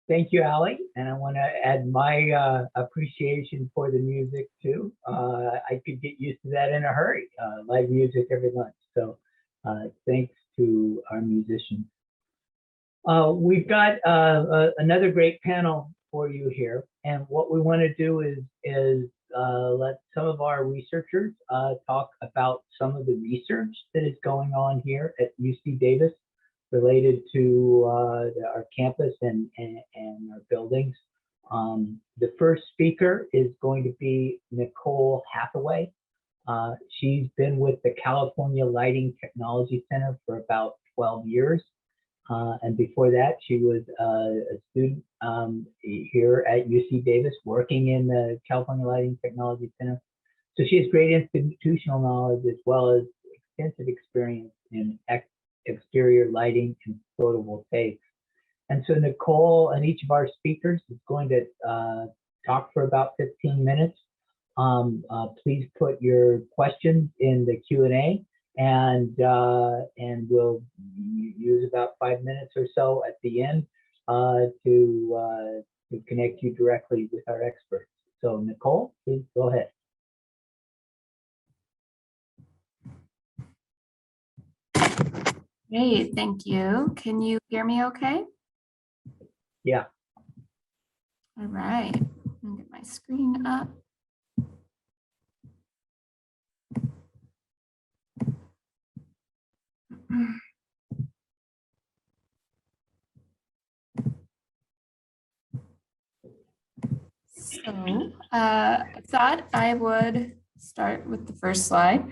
Thank you, Allie. And I want to add my appreciation for the music too. I could get used to that in a hurry. Live music every lunch. So thanks to our musicians. We've got another great panel for you here. And what we want to do is let some of our researchers talk about some of the research that is going on here at UC Davis related to our campus and our buildings. The first speaker is going to be Nicole Hathaway. She's been with the California Lighting Technology Center for about 12 years. And before that, she was a student here at UC Davis working in the California Lighting Technology Center. So she has great institutional knowledge as well as extensive experience in exterior lighting and photovoltaics. And so Nicole and each of our speakers is going to talk for about 15 minutes. Please put your questions in the Q&A, and we'll use about 5 minutes or so at the end to connect you directly with our experts. So Nicole, please go ahead. Great, thank you. Can you hear me okay? Yeah. All right, let me get my screen up. So I thought I would start with the first slide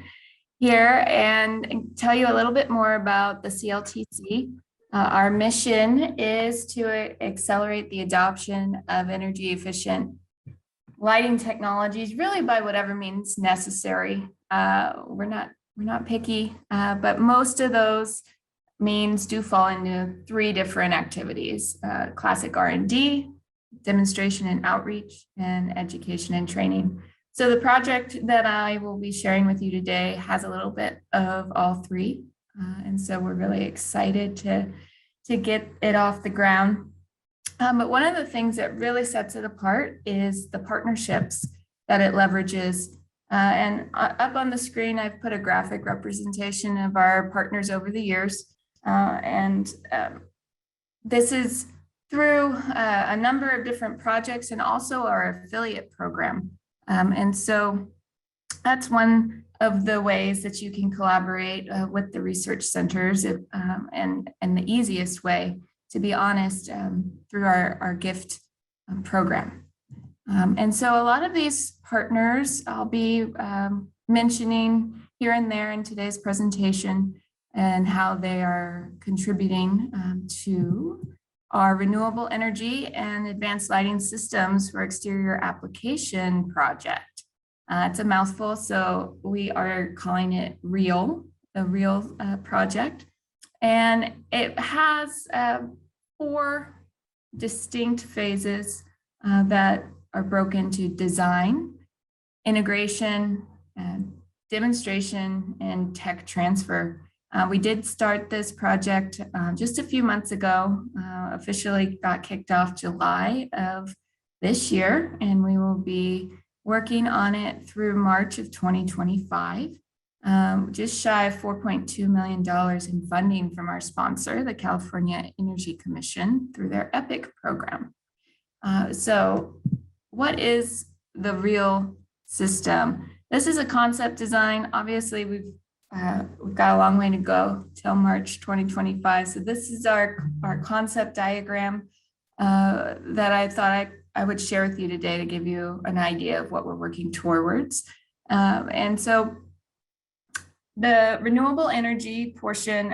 here and tell you a little bit more about the CLTC. Our mission is to accelerate the adoption of energy efficient lighting technologies, really by whatever means necessary. We're not picky, but most of those means do fall into 3 different activities: classic R&D, demonstration and outreach, and education and training. So the project that I will be sharing with you today has a little bit of all 3. And so we're really excited to get it off the ground. But one of the things that really sets it apart is the partnerships that it leverages. And up on the screen, I've put a graphic representation of our partners over the years. This is through a number of different projects and also our affiliate program. And so that's one of the ways that you can collaborate with the research centers, and the easiest way, to be honest, through our gift program. And so a lot of these partners I'll be mentioning here and there in today's presentation, and how they are contributing to our renewable energy and advanced lighting systems for exterior application project. It's a mouthful, so we are calling it REAL, the REAL project. And it has 4 distinct phases that are broken to design, integration, demonstration, and tech transfer. We did start this project just a few months ago, officially got kicked off July of this year, and we will be working on it through March of 2025. Just shy of $4.2 million in funding from our sponsor, the California Energy Commission, through their EPIC program. So what is the REAL system? This is a concept design. Obviously, we've got a long way to go till March 2025. So this is our concept diagram that I thought I would share with you today to give you an idea of what we're working towards. And so the renewable energy portion,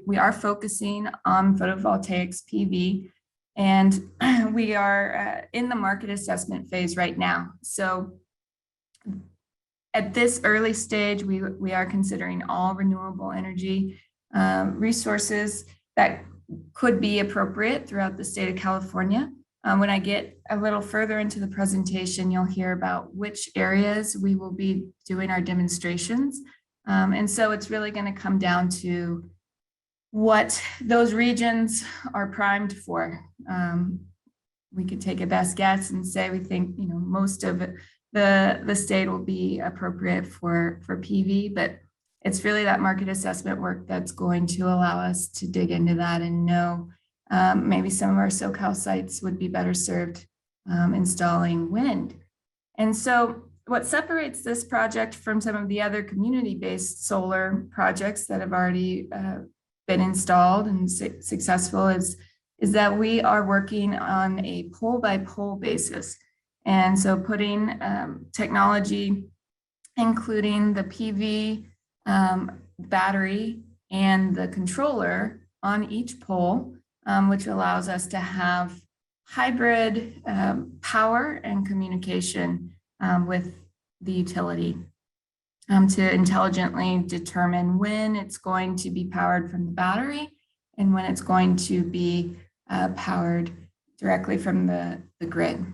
we are focusing on photovoltaics, PV, and we are in the market assessment phase right now. So at this early stage, we are considering all renewable energy resources that could be appropriate throughout the state of California. When I get a little further into the presentation, you'll hear about which areas we will be doing our demonstrations. And so it's really going to come down to what those regions are primed for. we could take a best guess and say we think, you know, most of the state will be appropriate for PV, but it's really that market assessment work that's going to allow us to dig into that and know maybe some of our SoCal sites would be better served installing wind. And so what separates this project from some of the other community-based solar projects that have already been installed and successful is that we are working on a pole-by-pole basis. And so putting technology, including the PV battery and the controller on each pole, which allows us to have hybrid power and communication with the utility to intelligently determine when it's going to be powered from the battery and when it's going to be powered directly from the grid.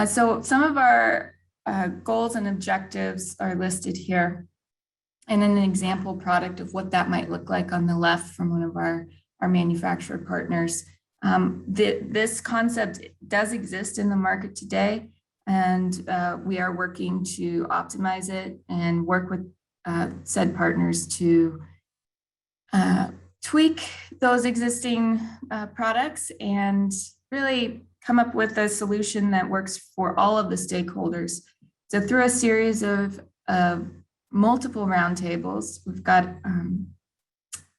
So some of our goals and objectives are listed here, and an example product of what that might look like on the left from one of our manufacturer partners. This concept does exist in the market today, and we are working to optimize it and work with said partners to tweak those existing products and really come up with a solution that works for all of the stakeholders. So through a series of multiple roundtables, we've got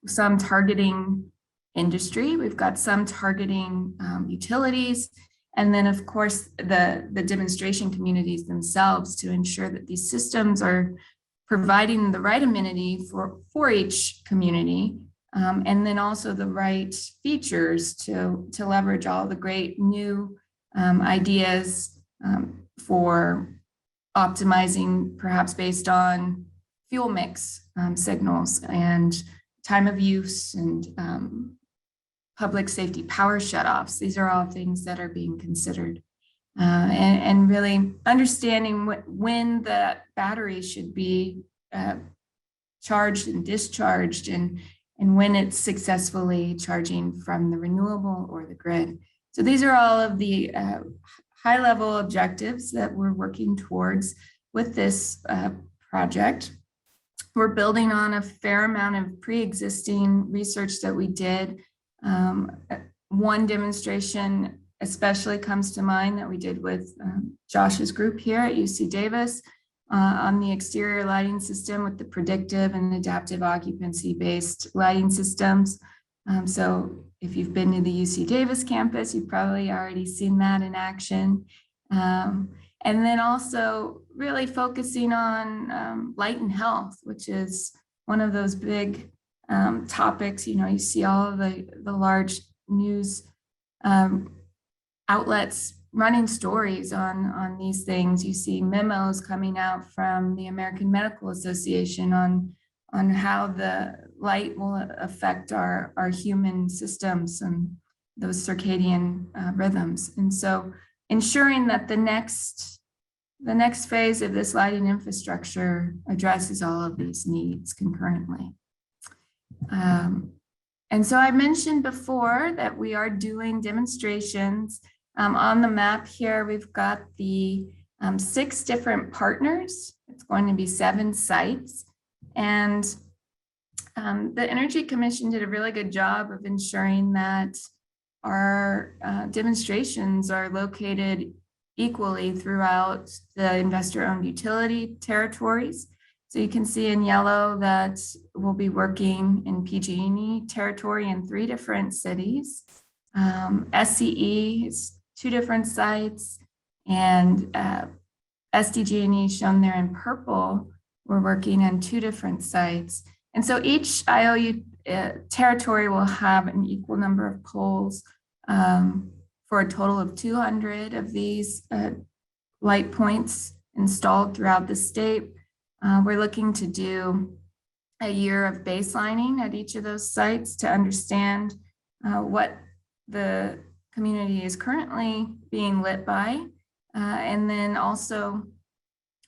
some targeting industry, we've got some targeting utilities, and then of course the demonstration communities themselves to ensure that these systems are providing the right amenity for each community, and then also the right features to leverage all the great new ideas for optimizing, perhaps based on fuel mix signals and time of use and public safety power shutoffs. These are all things that are being considered. And really understanding when the battery should be charged and discharged, and when it's successfully charging from the renewable or the grid. So these are all of the high-level objectives that we're working towards with this project. We're building on a fair amount of pre-existing research that we did. One demonstration especially comes to mind that we did with Josh's group here at UC Davis on the exterior lighting system with the predictive and adaptive occupancy-based lighting systems. So if you've been to the UC Davis campus, you've probably already seen that in action. And then also really focusing on light and health, which is one of those big topics. You know, you see all of the large news outlets running stories on these things. You see memos coming out from the American Medical Association on how the light will affect our human systems and those circadian rhythms. And so ensuring that the next phase of this lighting infrastructure addresses all of these needs concurrently. And so I mentioned before that we are doing demonstrations. On the map here, we've got the 6 different partners. It's going to be 7 sites. And the Energy Commission did a really good job of ensuring that our demonstrations are located equally throughout the investor-owned utility territories. So you can see in yellow that we'll be working in PG&E territory in 3 different cities. SCE is 2 different sites, and SDG&E shown there in purple, we're working in 2 different sites. And so each IOU territory will have an equal number of poles for a total of 200 of these light points installed throughout the state. We're looking to do a year of baselining at each of those sites to understand what the community is currently being lit by, and then also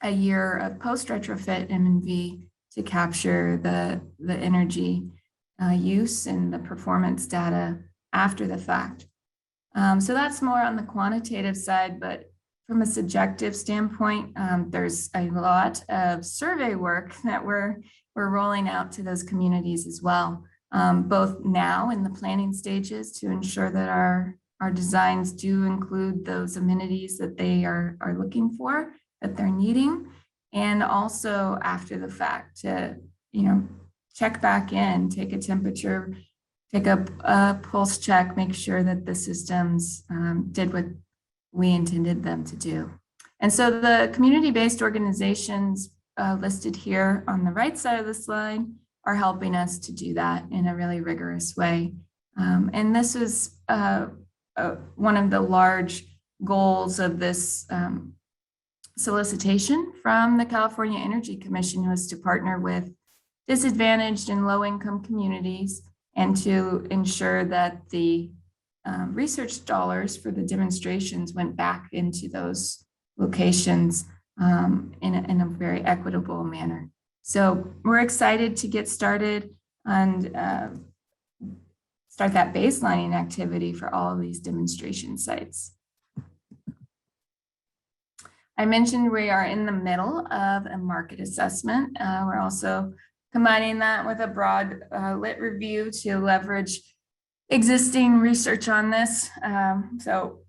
a year of post-retrofit M&V to capture the energy use and the performance data after the fact. So that's more on the quantitative side, but from a subjective standpoint, there's a lot of survey work that we're rolling out to those communities as well, both now in the planning stages to ensure that our designs do include those amenities that they are looking for, that they're needing, and also after the fact to, check back in, take a temperature, take a pulse check, make sure that the systems did what we intended them to do. And so the community-based organizations listed here on the right side of the slide are helping us to do that in a really rigorous way. And this was one of the large goals of this solicitation from the California Energy Commission, was to partner with disadvantaged and low-income communities and to ensure that the research dollars for the demonstrations went back into those locations in a very equitable manner. So we're excited to get started and start that baselining activity for all of these demonstration sites. I mentioned we are in the middle of a market assessment. We're also combining that with a broad lit review to leverage existing research on this. So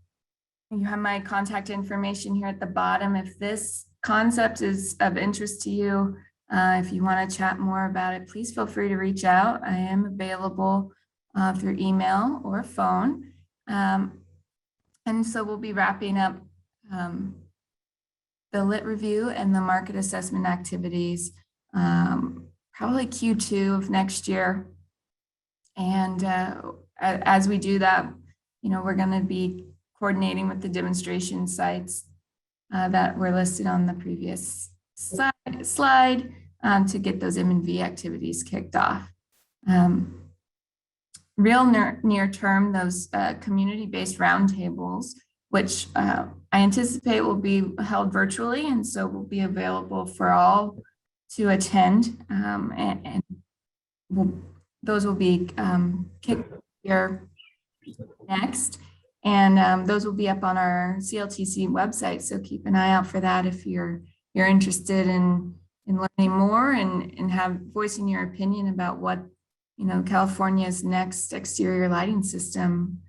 you have my contact information here at the bottom. If this concept is of interest to you, if you want to chat more about it, please feel free to reach out. I am available through email or phone. And so we'll be wrapping up the lit review and the market assessment activities probably Q2 of next year. And as we do that, we're going to be coordinating with the demonstration sites that were listed on the previous slide to get those M&V activities kicked off. Real near term, those community-based roundtables, which I anticipate will be held virtually, and so will be available for all to attend, and those will be kicked here next, and those will be up on our CLTC website. So keep an eye out for that if you're interested in learning more and voicing your opinion about what California's next exterior lighting system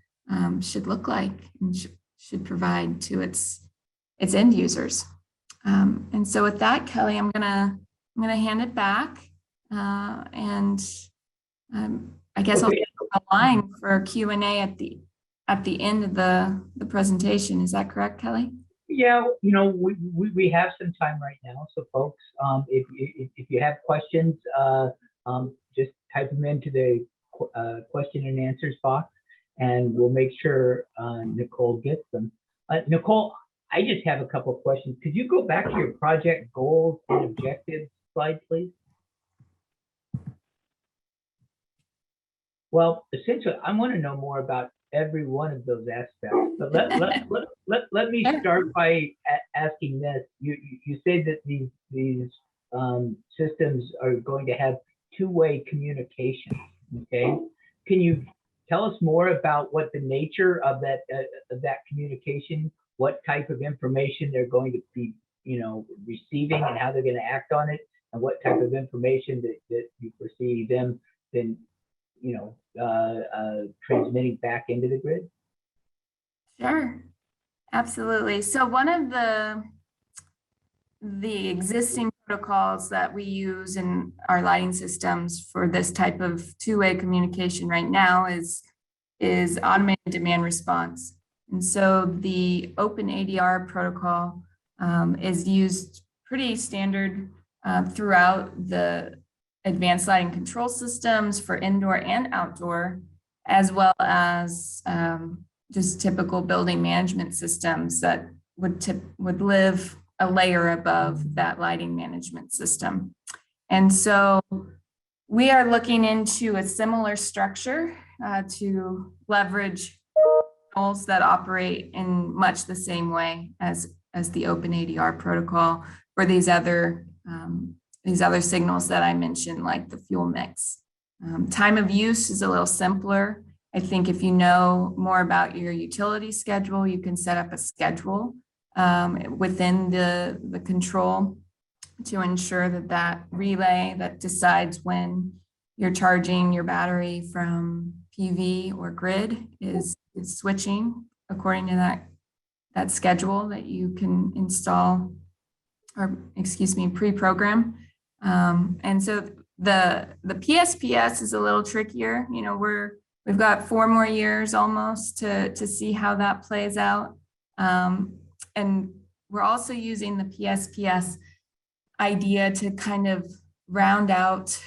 should look like and should provide to its end users. And so with that, Kelly, I'm gonna hand it back, and I guess I'll get a line for Q&A at the end of the presentation. Is that correct, Kelly? Yeah, we have some time right now. So folks, if you have questions, just type them into the question and answers box, and we'll make sure Nicole gets them. Nicole, I just have a couple of questions. Could you go back to your project goals and objectives slide, please? Well, essentially, I want to know more about every one of those aspects. But let me start by asking this. You say that these systems are going to have two-way communication. Okay, can you tell us more about what the nature of that communication, what type of information they're going to be, receiving, and how they're going to act on it, and what type of information that you foresee them then, transmitting back into the grid? Sure, absolutely. So one of the existing protocols that we use in our lighting systems for this type of two-way communication right now is automated demand response. And so the open ADR protocol is used pretty standard throughout the advanced lighting control systems for indoor and outdoor, as well as just typical building management systems that would live a layer above that lighting management system. And so we are looking into a similar structure to leverage protocols that operate in much the same way as the open ADR protocol for these other signals that I mentioned, like the fuel mix. Time of use is a little simpler. I think if you know more about your utility schedule, you can set up a schedule within the control to ensure that that relay that decides when you're charging your battery from PV or grid is switching according to that schedule that you can install, or excuse me, pre-program. And so the PSPS is a little trickier. You know, we've got 4 more years almost to see how that plays out. And we're also using the PSPS idea to kind of round out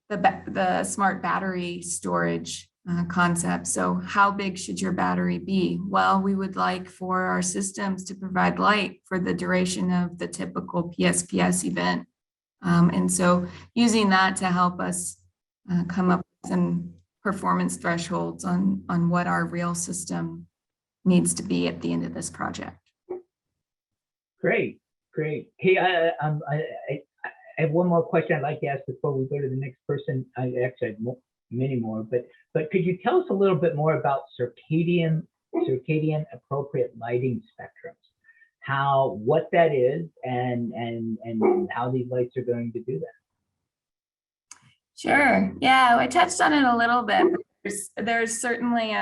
the smart battery storage concept. So how big should your battery be? Well, we would like for our systems to provide light for the duration of the typical PSPS event. And so using that to help us come up with some performance thresholds on what our real system needs to be at the end of this project. Great. Hey, I have one more question I'd like to ask before we go to the next person. I actually have many more, but could you tell us a little bit more about circadian appropriate lighting spectrums, what that is, and how these lights are going to do that? Sure. Yeah, I touched on it a little bit. There's certainly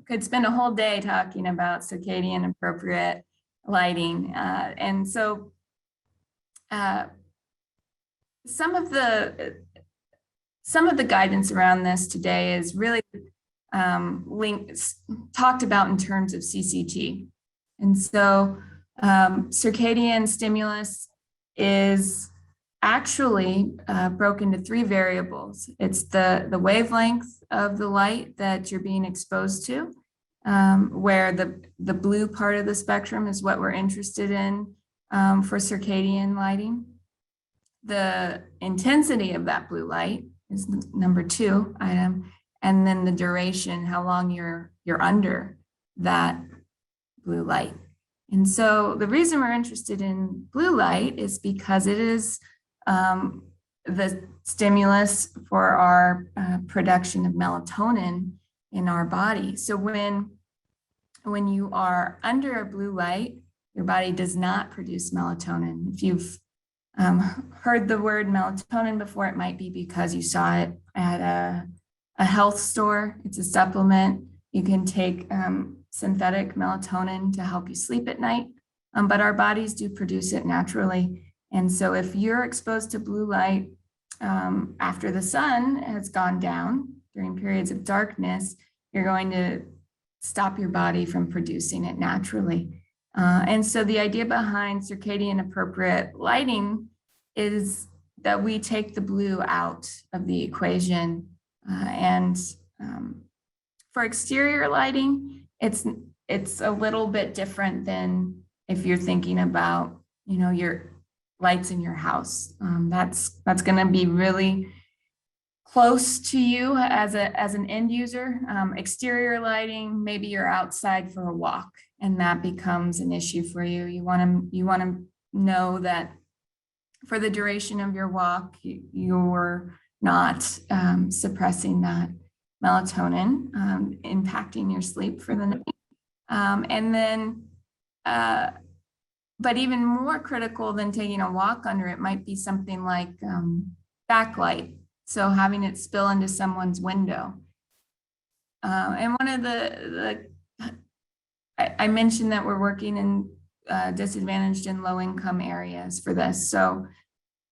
could spend a whole day talking about circadian appropriate lighting. And so some of the guidance around this today is really talked about in terms of CCT. And so circadian stimulus is actually broken into 3 variables. It's the wavelength of the light that you're being exposed to, where the blue part of the spectrum is what we're interested in for circadian lighting. The intensity of that blue light is number 2 item, and then the duration, how long you're under that blue light. And so the reason we're interested in blue light is because it is the stimulus for our production of melatonin in our body. So when you are under a blue light, your body does not produce melatonin. If you've heard the word melatonin before, it might be because you saw it at a health store. It's a supplement. You can take synthetic melatonin to help you sleep at night, but our bodies do produce it naturally. And so if you're exposed to blue light after the sun has gone down during periods of darkness, you're going to stop your body from producing it naturally. And so the idea behind circadian appropriate lighting is that we take the blue out of the equation. And for exterior lighting, it's a little bit different than if you're thinking about, you know, your lights in your house. That's going to be really close to you as an end user. Exterior lighting, maybe you're outside for a walk and that becomes an issue for you. You want to know that for the duration of your walk, you're not suppressing that melatonin, impacting your sleep for the night. And then, but even more critical than taking a walk under it might be something like backlight. So having it spill into someone's window. And one of I mentioned that we're working in disadvantaged and low income areas for this. So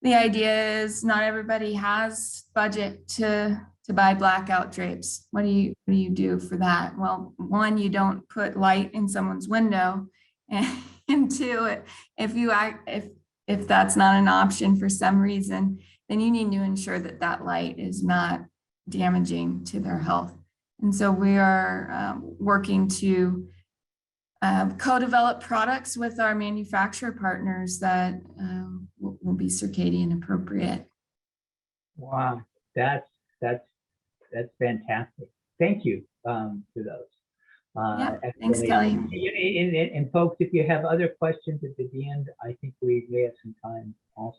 the idea is not everybody has budget to buy blackout drapes. What do you do for that? Well, 1, you don't put light in someone's window, and 2, if that's not an option for some reason, then you need to ensure that that light is not damaging to their health. And so we are working to co-develop products with our manufacturer partners that will be circadian appropriate. Wow, that's fantastic. Thank you for those. Yeah, thanks, Kelly. And folks, if you have other questions at the end, I think we may have some time also.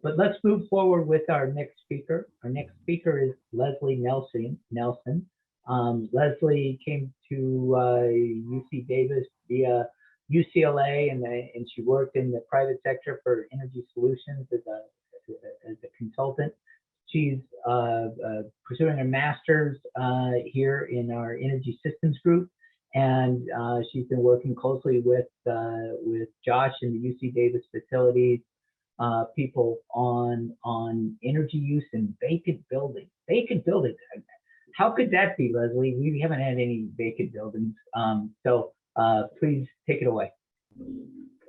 But let's move forward with our next speaker. Our next speaker is Leslie Nelson. Leslie came to UC Davis via UCLA, and she worked in the private sector for energy solutions as a consultant. She's pursuing a master's here in our energy systems group, and she's been working closely with Josh in the UC Davis facilities, people on energy use in vacant buildings. Vacant buildings. How could that be, Leslie? We haven't had any vacant buildings. So please take it away.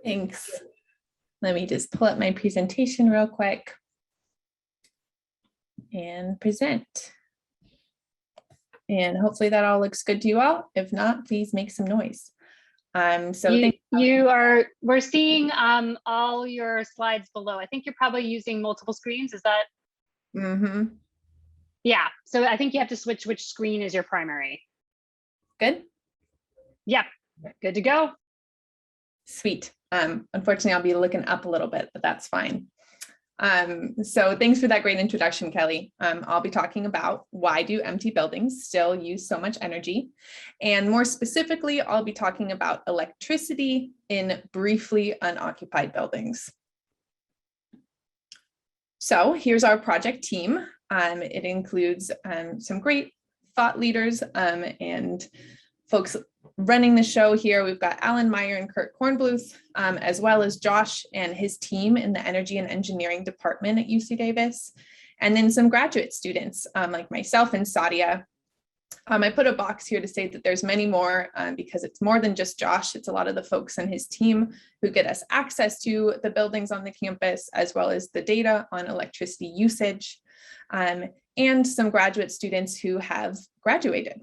Thanks. Let me just pull up my presentation real quick and present. And hopefully that all looks good to you all. If not, please make some noise. We're seeing all your slides below. I think you're probably using multiple screens. Is that? Mm-hmm. Yeah. So I think you have to switch which screen is your primary. Good? Yep. Good to go. Sweet. Unfortunately, I'll be looking up a little bit, but that's fine. So thanks for that great introduction, Kelly. I'll be talking about why do empty buildings still use so much energy? And more specifically, I'll be talking about electricity in briefly unoccupied buildings. So here's our project team. It includes some great thought leaders and folks running the show here. We've got Alan Meyer and Kurt Kornbluth, as well as Josh and his team in the Energy and Engineering Department at UC Davis, and then some graduate students like myself and Sadia. I put a box here to say that there's many more because it's more than just Josh. It's a lot of the folks on his team who get us access to the buildings on the campus, as well as the data on electricity usage, and some graduate students who have graduated.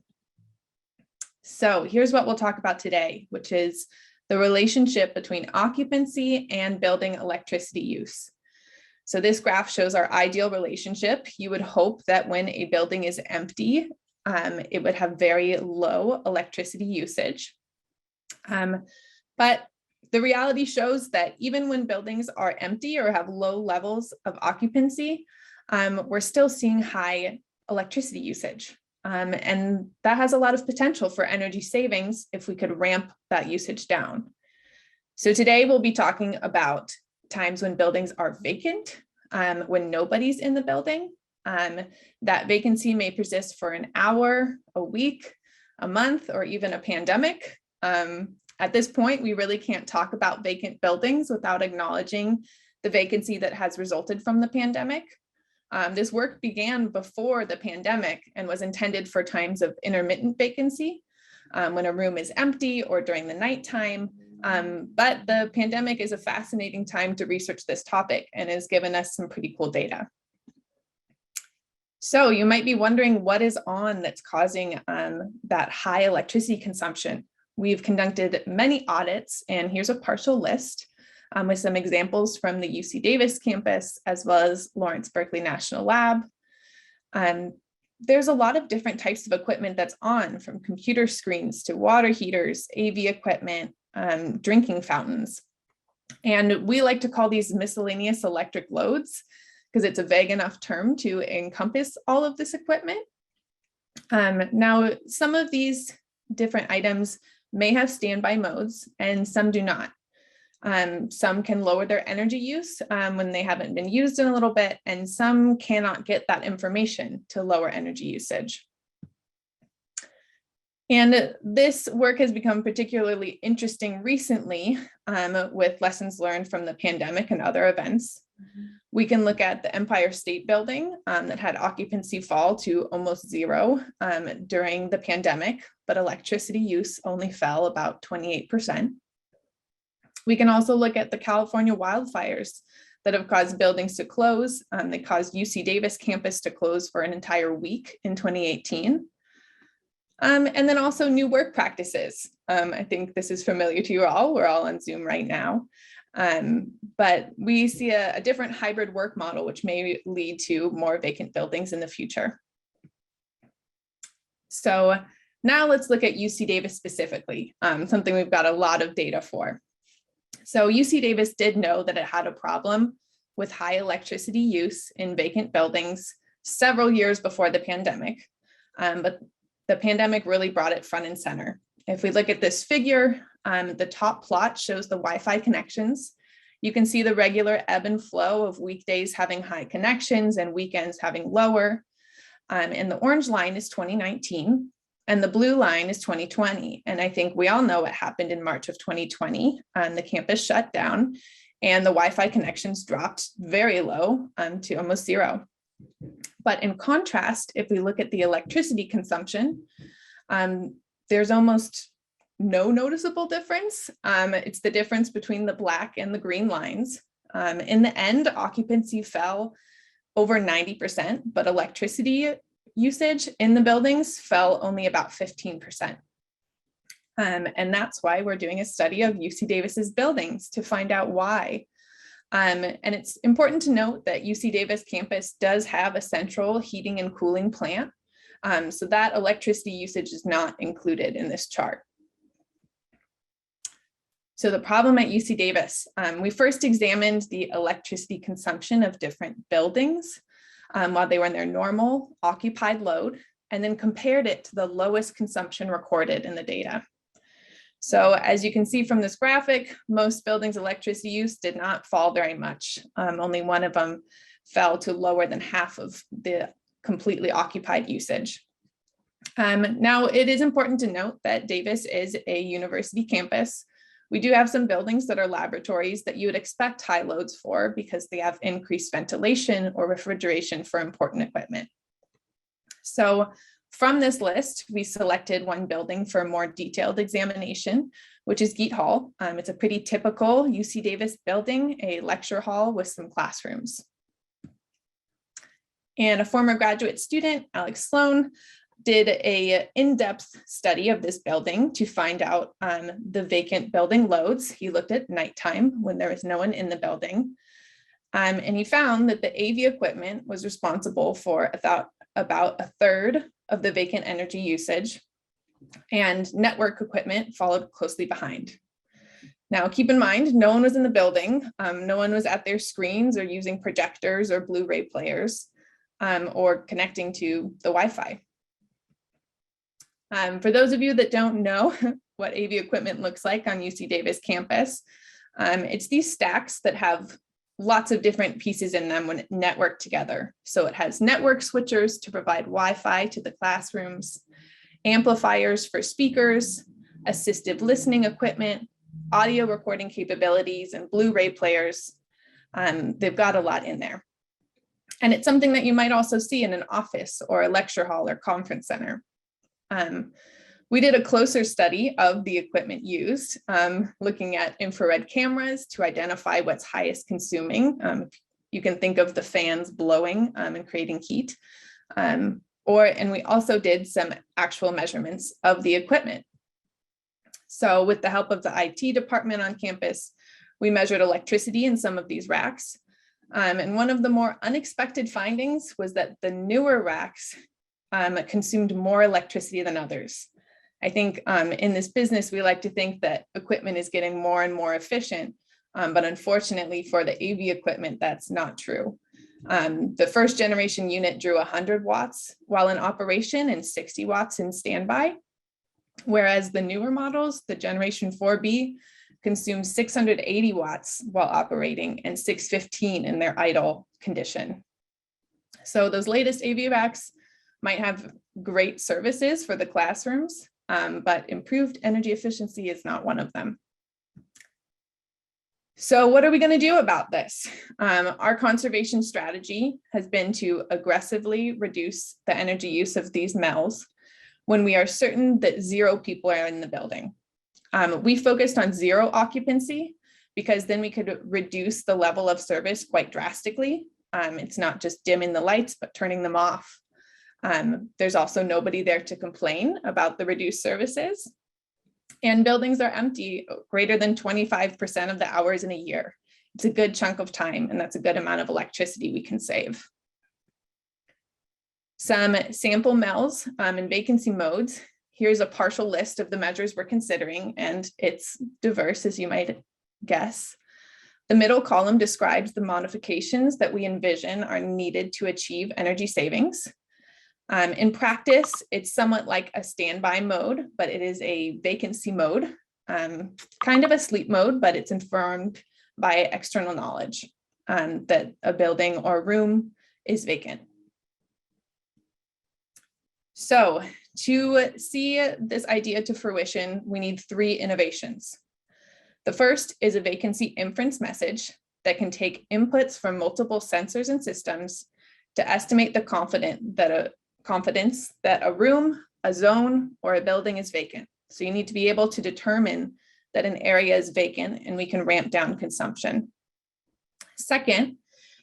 So here's what we'll talk about today, which is the relationship between occupancy and building electricity use. So this graph shows our ideal relationship. You would hope that when a building is empty, it would have very low electricity usage. But the reality shows that even when buildings are empty or have low levels of occupancy, we're still seeing high electricity usage. And that has a lot of potential for energy savings if we could ramp that usage down. So today we'll be talking about times when buildings are vacant, when nobody's in the building. That vacancy may persist for an hour, a week, a month, or even a pandemic. At this point, we really can't talk about vacant buildings without acknowledging the vacancy that has resulted from the pandemic. This work began before the pandemic and was intended for times of intermittent vacancy, when a room is empty or during the nighttime. But the pandemic is a fascinating time to research this topic and has given us some pretty cool data. So you might be wondering what is on that's causing that high electricity consumption. We've conducted many audits, and here's a partial list with some examples from the UC Davis campus, as well as Lawrence Berkeley National Lab. There's a lot of different types of equipment that's on, from computer screens to water heaters, AV equipment, drinking fountains. And we like to call these miscellaneous electric loads because it's a vague enough term to encompass all of this equipment. Now, some of these different items may have standby modes and some do not. Some can lower their energy use when they haven't been used in a little bit, and some cannot get that information to lower energy usage. And this work has become particularly interesting recently with lessons learned from the pandemic and other events. We can look at the Empire State Building that had occupancy fall to almost zero during the pandemic, but electricity use only fell about 28%. We can also look at the California wildfires that have caused buildings to close. They caused UC Davis campus to close for an entire week in 2018. And then also new work practices. I think this is familiar to you all. We're all on Zoom right now. But we see a different hybrid work model, which may lead to more vacant buildings in the future. So now let's look at UC Davis specifically, something we've got a lot of data for. So UC Davis did know that it had a problem with high electricity use in vacant buildings several years before the pandemic, but the pandemic really brought it front and center. If we look at this figure, the top plot shows the Wi-Fi connections. You can see the regular ebb and flow of weekdays having high connections and weekends having lower. And the orange line is 2019 and the blue line is 2020. And I think we all know what happened in March of 2020. The campus shut down and the Wi-Fi connections dropped very low to almost zero. But in contrast, if we look at the electricity consumption, there's almost no noticeable difference. It's the difference between the black and the green lines. In the end, occupancy fell over 90%, but electricity usage in the buildings fell only about 15%. And that's why we're doing a study of UC Davis's buildings to find out why. And it's important to note that UC Davis campus does have a central heating and cooling plant. So that electricity usage is not included in this chart. So the problem at UC Davis, we first examined the electricity consumption of different buildings while they were in their normal occupied load, and then compared it to the lowest consumption recorded in the data. So as you can see from this graphic, most buildings' electricity use did not fall very much. Only one of them fell to lower than half of the completely occupied usage. Now, it is important to note that Davis is a university campus. We do have some buildings that are laboratories that you would expect high loads for because they have increased ventilation or refrigeration for important equipment. So from this list, we selected one building for a more detailed examination, which is Geet Hall. It's a pretty typical UC Davis building, a lecture hall with some classrooms. And a former graduate student, Alex Sloan, did an in-depth study of this building to find out the vacant building loads. He looked at nighttime when there was no one in the building. And he found that the AV equipment was responsible for about a third of the vacant energy usage, and network equipment followed closely behind. Now, keep in mind, no one was in the building. No one was at their screens or using projectors or Blu-ray players or connecting to the Wi-Fi. For those of you that don't know what AV equipment looks like on UC Davis campus, it's these stacks that have lots of different pieces in them when networked together. So it has network switchers to provide Wi-Fi to the classrooms, amplifiers for speakers, assistive listening equipment, audio recording capabilities, and Blu-ray players. They've got a lot in there. And it's something that you might also see in an office or a lecture hall or conference center. We did a closer study of the equipment used, looking at infrared cameras to identify what's highest consuming. You can think of the fans blowing and creating heat. And we also did some actual measurements of the equipment. So with the help of the IT department on campus, we measured electricity in some of these racks. And one of the more unexpected findings was that the newer racks consumed more electricity than others. I think in this business, we like to think that equipment is getting more and more efficient, but unfortunately for the AV equipment, that's not true. The first generation unit drew 100 watts while in operation and 60 watts in standby, whereas the newer models, the generation 4B, consume 680 watts while operating and 615 in their idle condition. So those latest AV racks might have great services for the classrooms, but improved energy efficiency is not one of them. So what are we going to do about this? Our conservation strategy has been to aggressively reduce the energy use of these MELs when we are certain that 0 people are in the building. We focused on 0 occupancy because then we could reduce the level of service quite drastically. It's not just dimming the lights, but turning them off. There's also nobody there to complain about the reduced services. And buildings are empty greater than 25% of the hours in a year. It's a good chunk of time, and that's a good amount of electricity we can save. Some sample MELs and vacancy modes. Here's a partial list of the measures we're considering, and it's diverse, as you might guess. The middle column describes the modifications that we envision are needed to achieve energy savings. In practice, it's somewhat like a standby mode, but it is a vacancy mode, kind of a sleep mode, but it's informed by external knowledge that a building or room is vacant. So to see this idea to fruition, we need 3 innovations. The first is a vacancy inference message that can take inputs from multiple sensors and systems to estimate the confidence that a room, a zone, or a building is vacant. So you need to be able to determine that an area is vacant and we can ramp down consumption. Second,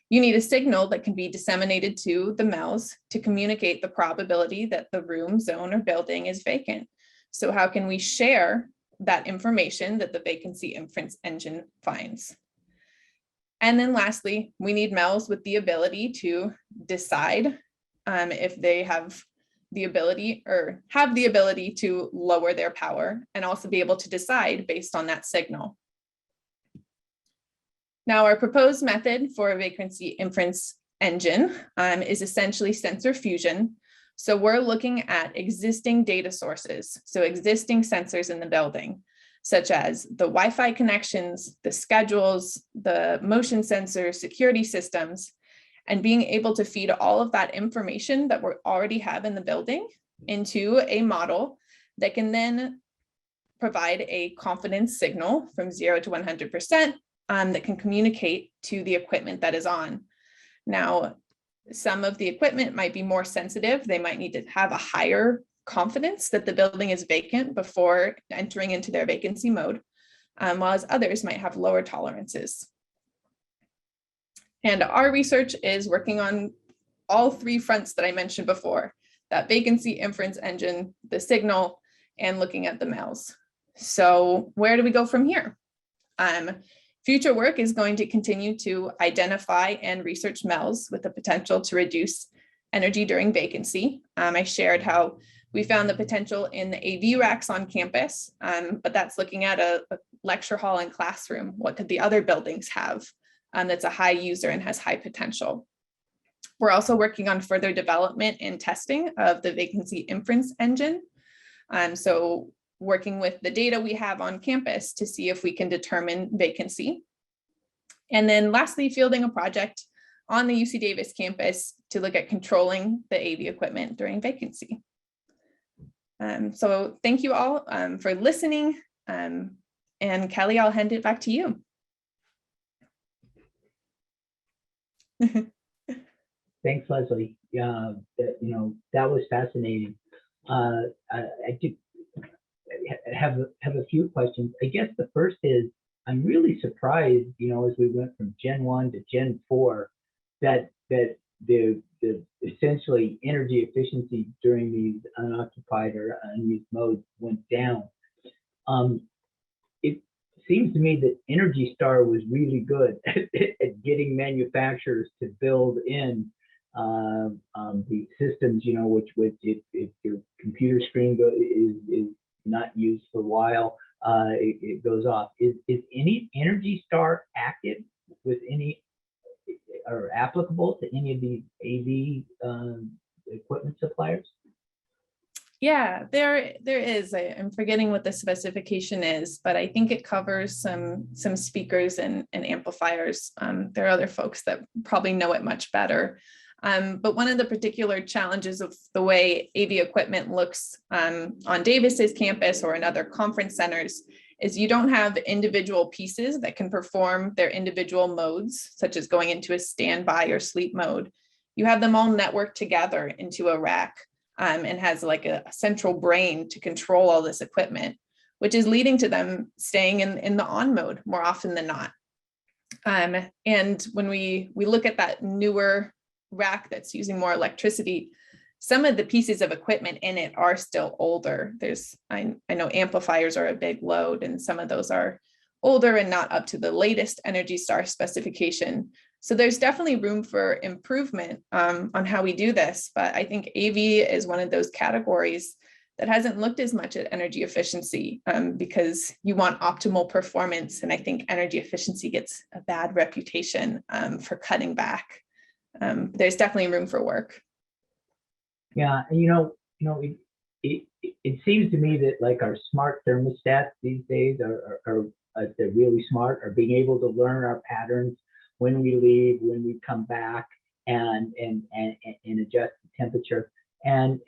you need a signal that can be disseminated to the MELs to communicate the probability that the room, zone, or building is vacant. So how can we share that information that the vacancy inference engine finds? And then lastly, we need MELs with the ability to decide if they have the ability to lower their power, and also be able to decide based on that signal. Now, our proposed method for a vacancy inference engine is essentially sensor fusion. So we're looking at existing data sources, so existing sensors in the building, such as the Wi-Fi connections, the schedules, the motion sensors, security systems, and being able to feed all of that information that we already have in the building into a model that can then provide a confidence signal from 0 to 100%. That can communicate to the equipment that is on. Now, some of the equipment might be more sensitive. They might need to have a higher confidence that the building is vacant before entering into their vacancy mode, whereas others might have lower tolerances. And our research is working on all 3 fronts that I mentioned before, that vacancy inference engine, the signal, and looking at the MELs. So where do we go from here? Future work is going to continue to identify and research MELs with the potential to reduce energy during vacancy. I shared how we found the potential in the AV racks on campus, but that's looking at a lecture hall and classroom. What could the other buildings have that's a high user and has high potential? We're also working on further development and testing of the vacancy inference engine. So working with the data we have on campus to see if we can determine vacancy. And then lastly, fielding a project on the UC Davis campus to look at controlling the AV equipment during vacancy. So thank you all for listening. And Kelly, I'll hand it back to you. Thanks, Leslie. Yeah, that was fascinating. I did have a few questions. I guess the first is, I'm really surprised, as we went from Gen 1 to Gen 4, that the essentially energy efficiency during these unoccupied or unused modes went down. It seems to me that Energy Star was really good at getting manufacturers to build in the systems, which if your computer screen is not used for a while, it goes off. Is any Energy Star active with any or applicable to any of these AV equipment suppliers? Yeah, there is. I'm forgetting what the specification is, but I think it covers some speakers and amplifiers. There are other folks that probably know it much better. But one of the particular challenges of the way AV equipment looks on Davis's campus or in other conference centers is you don't have individual pieces that can perform their individual modes, such as going into a standby or sleep mode. You have them all networked together into a rack and has like a central brain to control all this equipment, which is leading to them staying in the on mode more often than not. And when we look at that newer rack that's using more electricity, some of the pieces of equipment in it are still older. I know amplifiers are a big load, and some of those are older and not up to the latest Energy Star specification. So there's definitely room for improvement on how we do this. But I think AV is one of those categories that hasn't looked as much at energy efficiency because you want optimal performance. And I think energy efficiency gets a bad reputation for cutting back. There's definitely room for work. Yeah, and it seems to me that like our smart thermostats these days are they're really smart, are being able to learn our patterns when we leave, when we come back, and adjust the temperature. And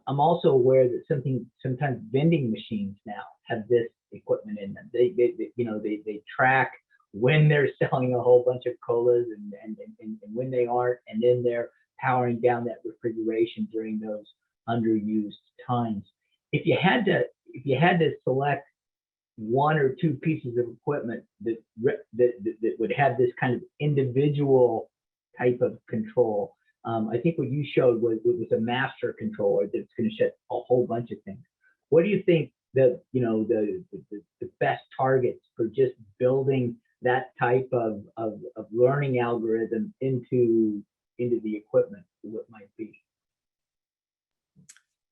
I'm also aware that sometimes vending machines now have this equipment in them. They track when they're selling a whole bunch of colas and when they aren't, and then they're powering down that refrigeration during those underused times. If you had to select one or two pieces of equipment that would have this kind of individual type of control, I think what you showed was a master controller that's going to shut a whole bunch of things. What do you think the best targets for just building that type of learning algorithm into the equipment, what might be?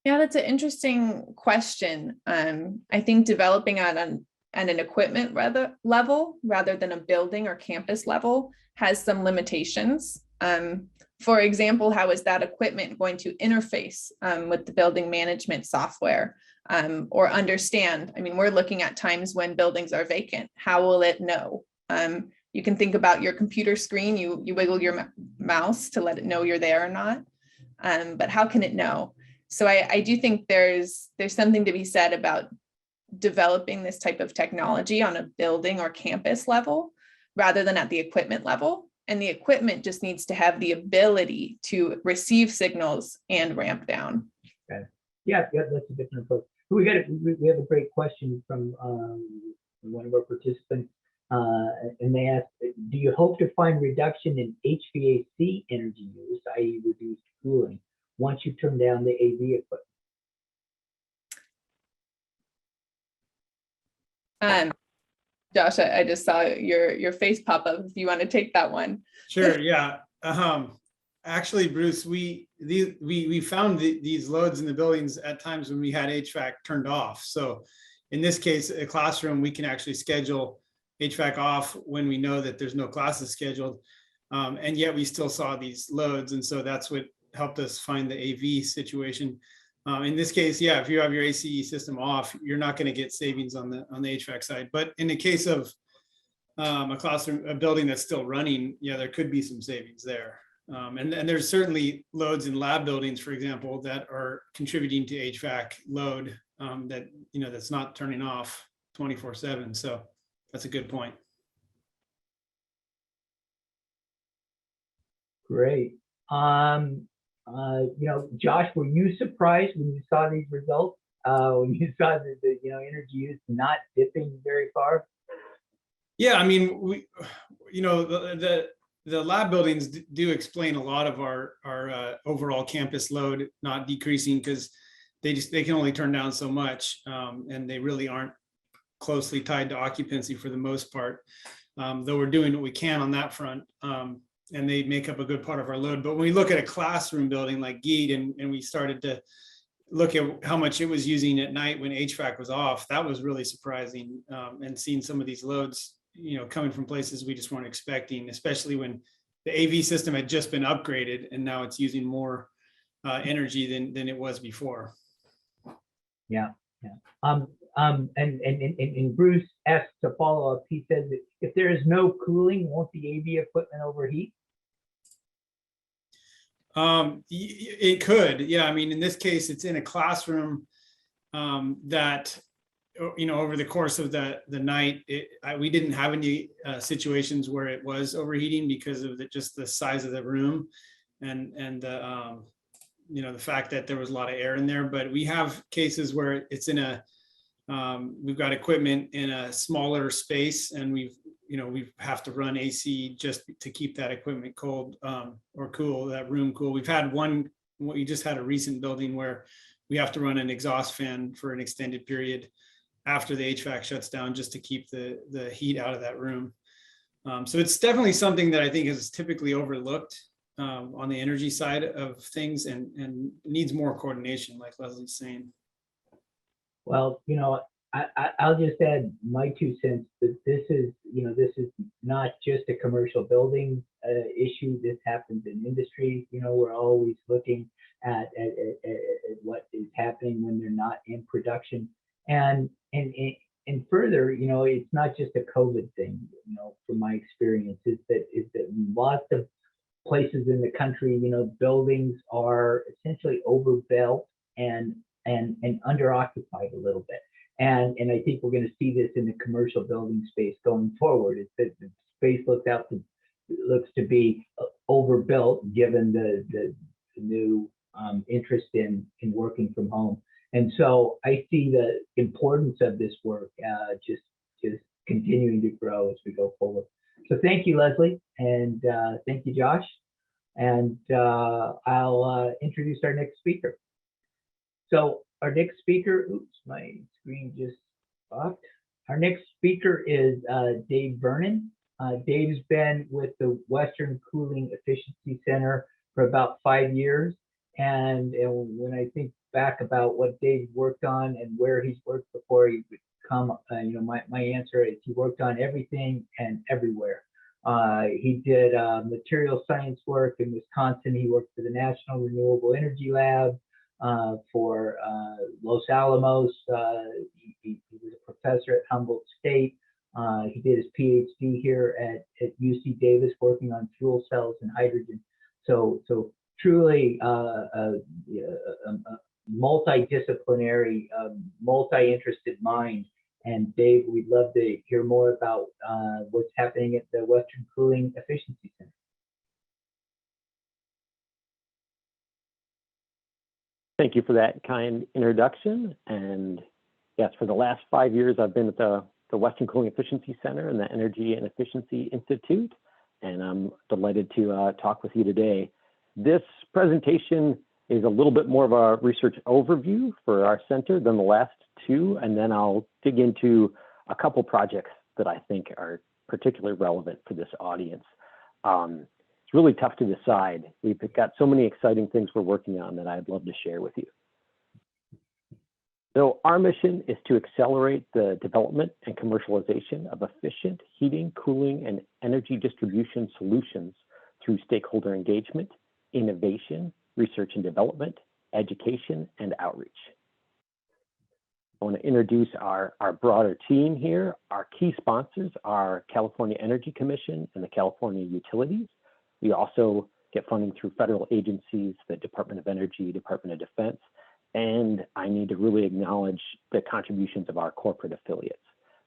Yeah, that's an interesting question. I think developing at an equipment level rather than a building or campus level has some limitations. For example, how is that equipment going to interface with the building management software or understand? I mean, we're looking at times when buildings are vacant. How will it know? You can think about your computer screen. You wiggle your mouse to let it know you're there or not. But how can it know? So I do think there's something to be said about developing this type of technology on a building or campus level rather than at the equipment level. And the equipment just needs to have the ability to receive signals and ramp down. Okay. Yeah, that's a different approach. We have a great question from one of our participants, and they asked, do you hope to find reduction in HVAC energy use, i.e. reduced cooling, once you turn down the AV equipment? Josh, I just saw your face pop up. If you want to take that one. Sure. Yeah. Actually, Bruce, we found these loads in the buildings at times when we had HVAC turned off. So in this case, a classroom, we can actually schedule HVAC off when we know that there's no classes scheduled. And yet we still saw these loads. And so that's what helped us find the AV situation. In this case, yeah, if you have your ACE system off, you're not going to get savings on the HVAC side. But in the case of a classroom, a building that's still running, yeah, there could be some savings there. And there's certainly loads in lab buildings, for example, that are contributing to HVAC load that's not turning off 24/7. So that's a good point. Great. Josh, were you surprised when you saw these results? When you saw the energy use not dipping very far? Yeah, I mean, the lab buildings do explain a lot of our overall campus load not decreasing because they can only turn down so much, and they really aren't closely tied to occupancy for the most part. Though we're doing what we can on that front. And they make up a good part of our load. But when we look at a classroom building like Geet and we started to look at how much it was using at night when HVAC was off, that was really surprising. And seeing some of these loads, coming from places we just weren't expecting, especially when the AV system had just been upgraded and now it's using more energy than it was before. Yeah. And Bruce asked to follow up. He says that if there is no cooling, won't the AV equipment overheat? It could, yeah. I mean, in this case, it's in a classroom that, over the course of the night, we didn't have any situations where it was overheating because of just the size of the room and the fact that there was a lot of air in there. But we have cases where it's in we've got equipment in a smaller space and we have to run AC just to keep that equipment cold or cool, that room cool. We just had a recent building where we have to run an exhaust fan for an extended period after the HVAC shuts down just to keep the heat out of that room. So it's definitely something that I think is typically overlooked on the energy side of things, and needs more coordination, like Leslie's saying. Well, I'll just add my 2 cents that this is not just a commercial building issue. This happens in industry. We're always looking at what is happening when they're not in production. And further, it's not just a COVID thing, from my experience, is that lots of places in the country, buildings are essentially overbuilt and underoccupied a little bit. And I think we're going to see this in the commercial building space going forward. Is that the space looks to be overbuilt given the new interest in working from home. And so I see the importance of this work just continuing to grow as we go forward. So thank you, Leslie, and thank you, Josh. And I'll introduce our next speaker. So our next speaker, oops, my screen just stopped. Our next speaker is Dave Vernon. Dave's been with the Western Cooling Efficiency Center for about 5 years. And when I think back about what Dave worked on and where he's worked before he would come, my answer is he worked on everything and everywhere. He did material science work in Wisconsin. He worked for the National Renewable Energy Lab, for Los Alamos. He was a professor at Humboldt State. He did his PhD here at UC Davis, working on fuel cells and hydrogen. So truly a multidisciplinary, multi-interested mind. And Dave, we'd love to hear more about what's happening at the Western Cooling Efficiency Center. Thank you for that kind introduction. And yes, for the last 5 years, I've been at the Western Cooling Efficiency Center and the Energy and Efficiency Institute. And I'm delighted to talk with you today. This presentation is a little bit more of a research overview for our center than the last two. And then I'll dig into a couple projects that I think are particularly relevant for this audience. It's really tough to decide. We've got so many exciting things we're working on that I'd love to share with you. So our mission is to accelerate the development and commercialization of efficient heating, cooling, and energy distribution solutions through stakeholder engagement, innovation, research and development, education, and outreach. I want to introduce our broader team here. Our key sponsors are California Energy Commission and the California Utilities. We also get funding through federal agencies, the Department of Energy, Department of Defense, and I need to really acknowledge the contributions of our corporate affiliates.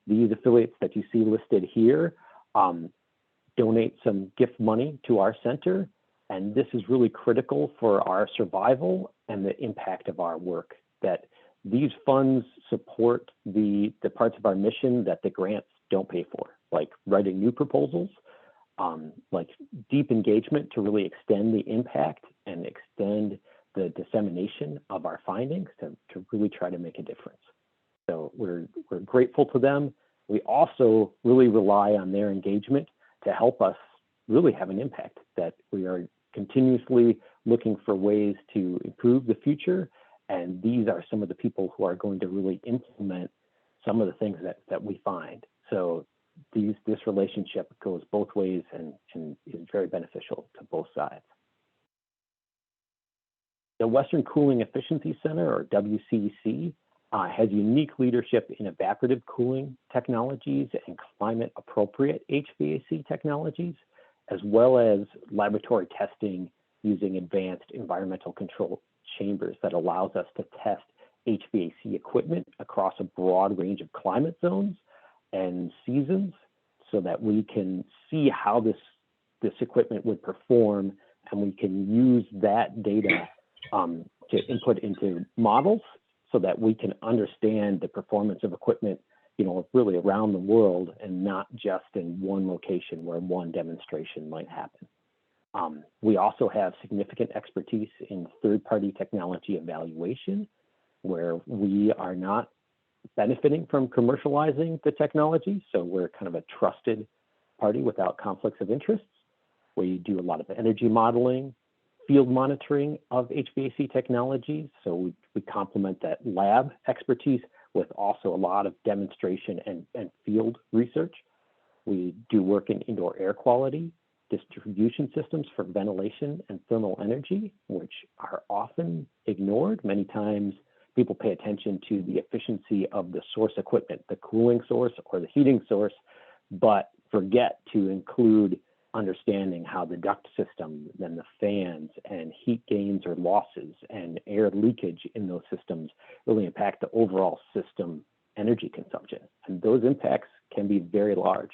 These affiliates that you see listed here donate some gift money to our center, and this is really critical for our survival and the impact of our work, that these funds support the parts of our mission that the grants don't pay for, like writing new proposals, like deep engagement to really extend the impact and extend the dissemination of our findings to really try to make a difference. So we're grateful to them. We also really rely on their engagement to help us really have an impact, that we are continuously looking for ways to improve the future. And these are some of the people who are going to really implement some of the things that we find. So this relationship goes both ways and is very beneficial to both sides. The Western Cooling Efficiency Center, or WCEC, has unique leadership in evaporative cooling technologies and climate appropriate HVAC technologies, as well as laboratory testing using advanced environmental control chambers that allows us to test HVAC equipment across a broad range of climate zones and seasons, so that we can see how this equipment would perform, and we can use that data to input into models so that we can understand the performance of equipment, really around the world, and not just in one location where one demonstration might happen. We also have significant expertise in third-party technology evaluation, where we are not benefiting from commercializing the technology, so we're kind of a trusted party without conflicts of interest. We do a lot of energy modeling, field monitoring of HVAC technologies. So we complement that lab expertise with also a lot of demonstration and field research. We do work in indoor air quality, distribution systems for ventilation and thermal energy, which are often ignored. Many times people pay attention to the efficiency of the source equipment, the cooling source or the heating source, but forget to include understanding how the duct system, then the fans and heat gains or losses and air leakage in those systems really impact the overall system energy consumption. And those impacts can be very large.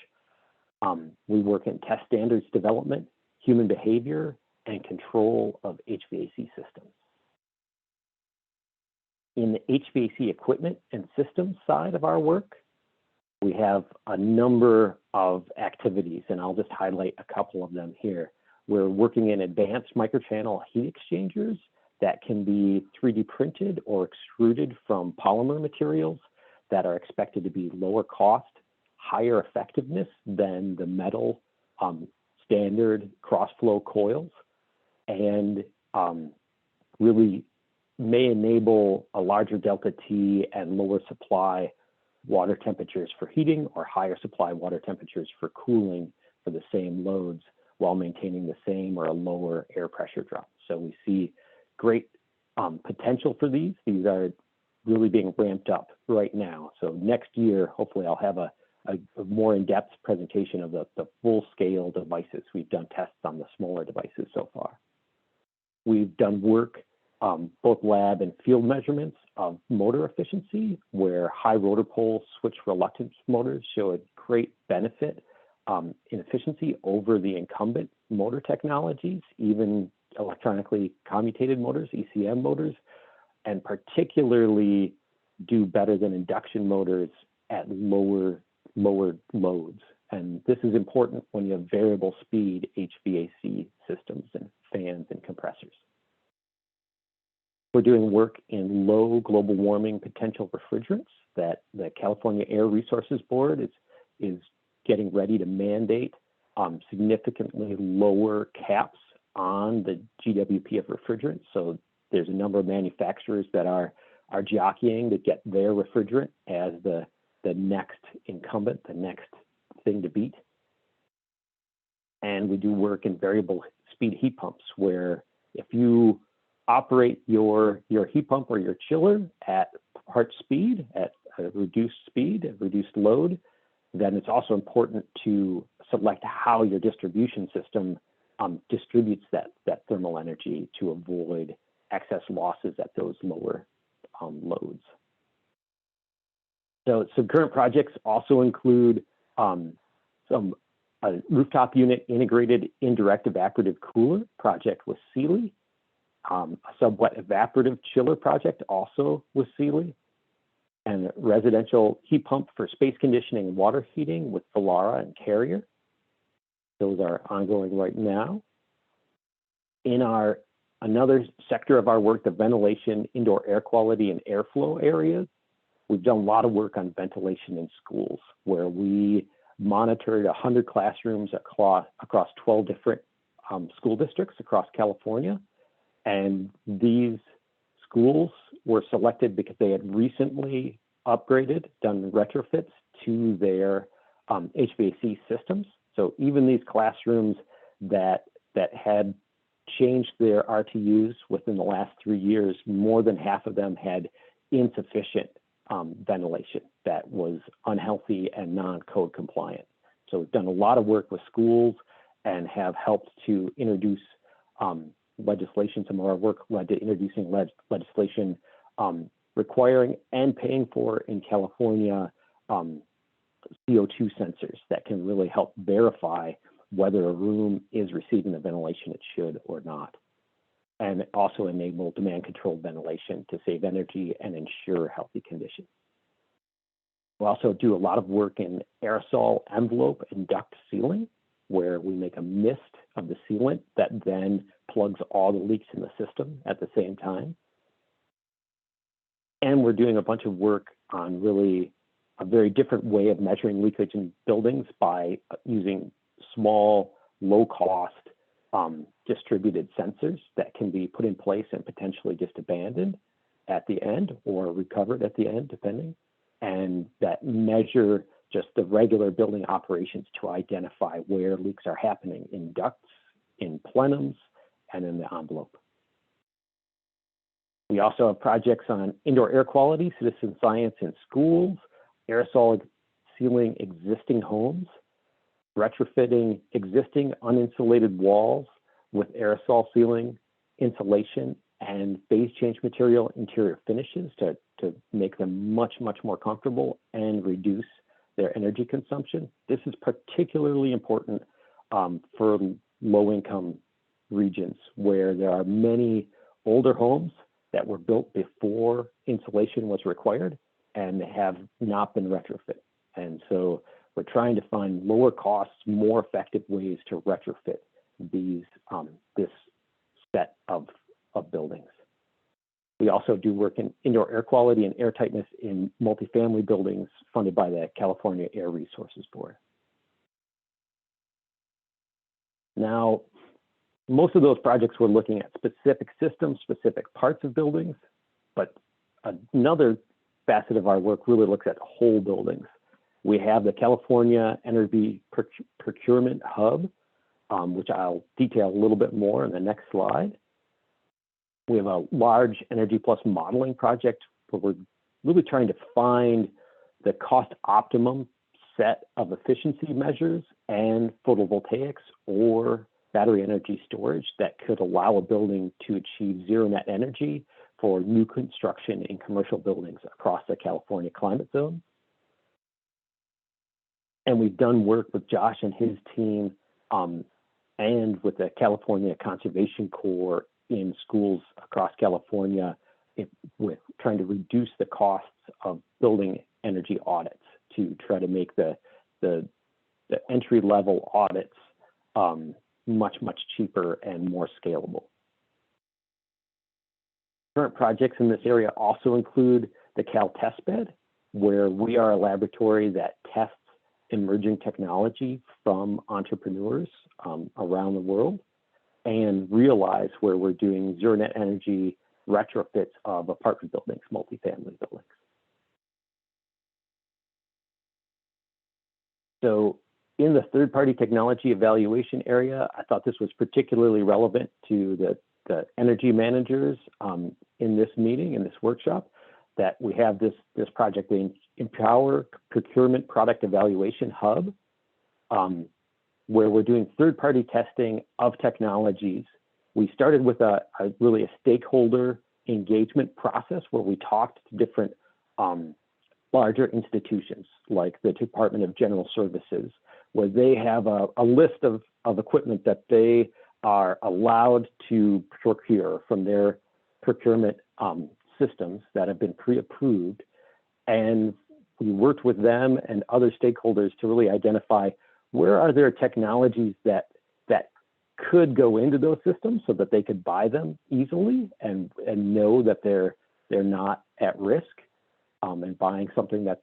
We work in test standards development, human behavior, and control of HVAC systems. In the HVAC equipment and systems side of our work, we have a number of activities, and I'll just highlight a couple of them here. We're working in advanced microchannel heat exchangers that can be 3D printed or extruded from polymer materials that are expected to be lower cost, higher effectiveness than the metal standard cross-flow coils, and really may enable a larger delta T and lower supply water temperatures for heating or higher supply water temperatures for cooling for the same loads while maintaining the same or a lower air pressure drop. So we see great potential for these. These are really being ramped up right now. So next year, hopefully I'll have a more in-depth presentation of the full-scale devices. We've done tests on the smaller devices so far. We've done work, both lab and field measurements of motor efficiency, where high rotor pole switch reluctance motors show a great benefit in efficiency over the incumbent motor technologies, even electronically commutated motors, ECM motors, and particularly do better than induction motors at lower loads. And this is important when you have variable speed HVAC systems and fans and compressors. We're doing work in low global warming potential refrigerants that the California Air Resources Board is getting ready to mandate significantly lower caps on the GWP of refrigerants. So there's a number of manufacturers that are jockeying to get their refrigerant as the next incumbent, the next thing to beat. And we do work in variable speed heat pumps, where if you operate your heat pump or your chiller at part speed, at a reduced speed, a reduced load, then it's also important to select how your distribution system distributes that thermal energy to avoid excess losses at those lower loads. So some current projects also include a rooftop unit integrated indirect evaporative cooler project with Sealy, a subwet evaporative chiller project also with Sealy, and a residential heat pump for space conditioning and water heating with Solara and Carrier. Those are ongoing right now. In another sector of our work, the ventilation, indoor air quality, and airflow areas, we've done a lot of work on ventilation in schools, where we monitored 100 classrooms across 12 different school districts across California. And these schools were selected because they had recently upgraded, done retrofits to their HVAC systems. So even these classrooms that had changed their RTUs within the last 3 years, more than half of them had insufficient ventilation that was unhealthy and non-code compliant. So we've done a lot of work with schools and have helped to introduce legislation. Some of our work led to introducing legislation requiring and paying for in California CO2 sensors that can really help verify whether a room is receiving the ventilation it should or not, and also enable demand controlled ventilation to save energy and ensure healthy conditions. We also do a lot of work in aerosol envelope and duct sealing, where we make a mist of the sealant that then plugs all the leaks in the system at the same time. And we're doing a bunch of work on really a very different way of measuring leakage in buildings by using small, low-cost distributed sensors that can be put in place and potentially just abandoned at the end or recovered at the end, depending, and that measure just the regular building operations to identify where leaks are happening in ducts, in plenums, and in the envelope. We also have projects on indoor air quality, citizen science in schools, aerosol sealing existing homes, retrofitting existing uninsulated walls with aerosol sealing, insulation, and phase change material interior finishes to make them much, much more comfortable and reduce their energy consumption. This is particularly important for low-income regions where there are many older homes that were built before insulation was required and have not been retrofit. And so we're trying to find lower costs, more effective ways to retrofit these this set of buildings. We also do work in indoor air quality and air tightness in multifamily buildings funded by the California Air Resources Board. Now, most of those projects were looking at specific systems, specific parts of buildings, but another facet of our work really looks at whole buildings. We have the California Energy Procurement Hub, which I'll detail a little bit more in the next slide. We have a large Energy Plus modeling project where we're really trying to find the cost optimum set of efficiency measures and photovoltaics or battery energy storage that could allow a building to achieve zero net energy for new construction in commercial buildings across the California climate zone. And we've done work with Josh and his team and with the California Conservation Corps in schools across California with trying to reduce the costs of building energy audits to try to make the entry-level audits much, much cheaper and more scalable. Current projects in this area also include the Cal Test Bed, where we are a laboratory that tests emerging technology from entrepreneurs around the world, and Realize, where we're doing zero net energy retrofits of apartment buildings, multifamily buildings. So in the third-party technology evaluation area, I thought this was particularly relevant to the energy managers in this meeting, in this workshop, that we have this project, the Empower Procurement Product Evaluation Hub, where we're doing third-party testing of technologies. We started with really a stakeholder engagement process where we talked to different larger institutions like the Department of General Services, where they have a list of equipment that they are allowed to procure from their procurement systems that have been pre-approved. And we worked with them and other stakeholders to really identify where are there technologies that could go into those systems so that they could buy them easily and know that they're not at risk, and buying something that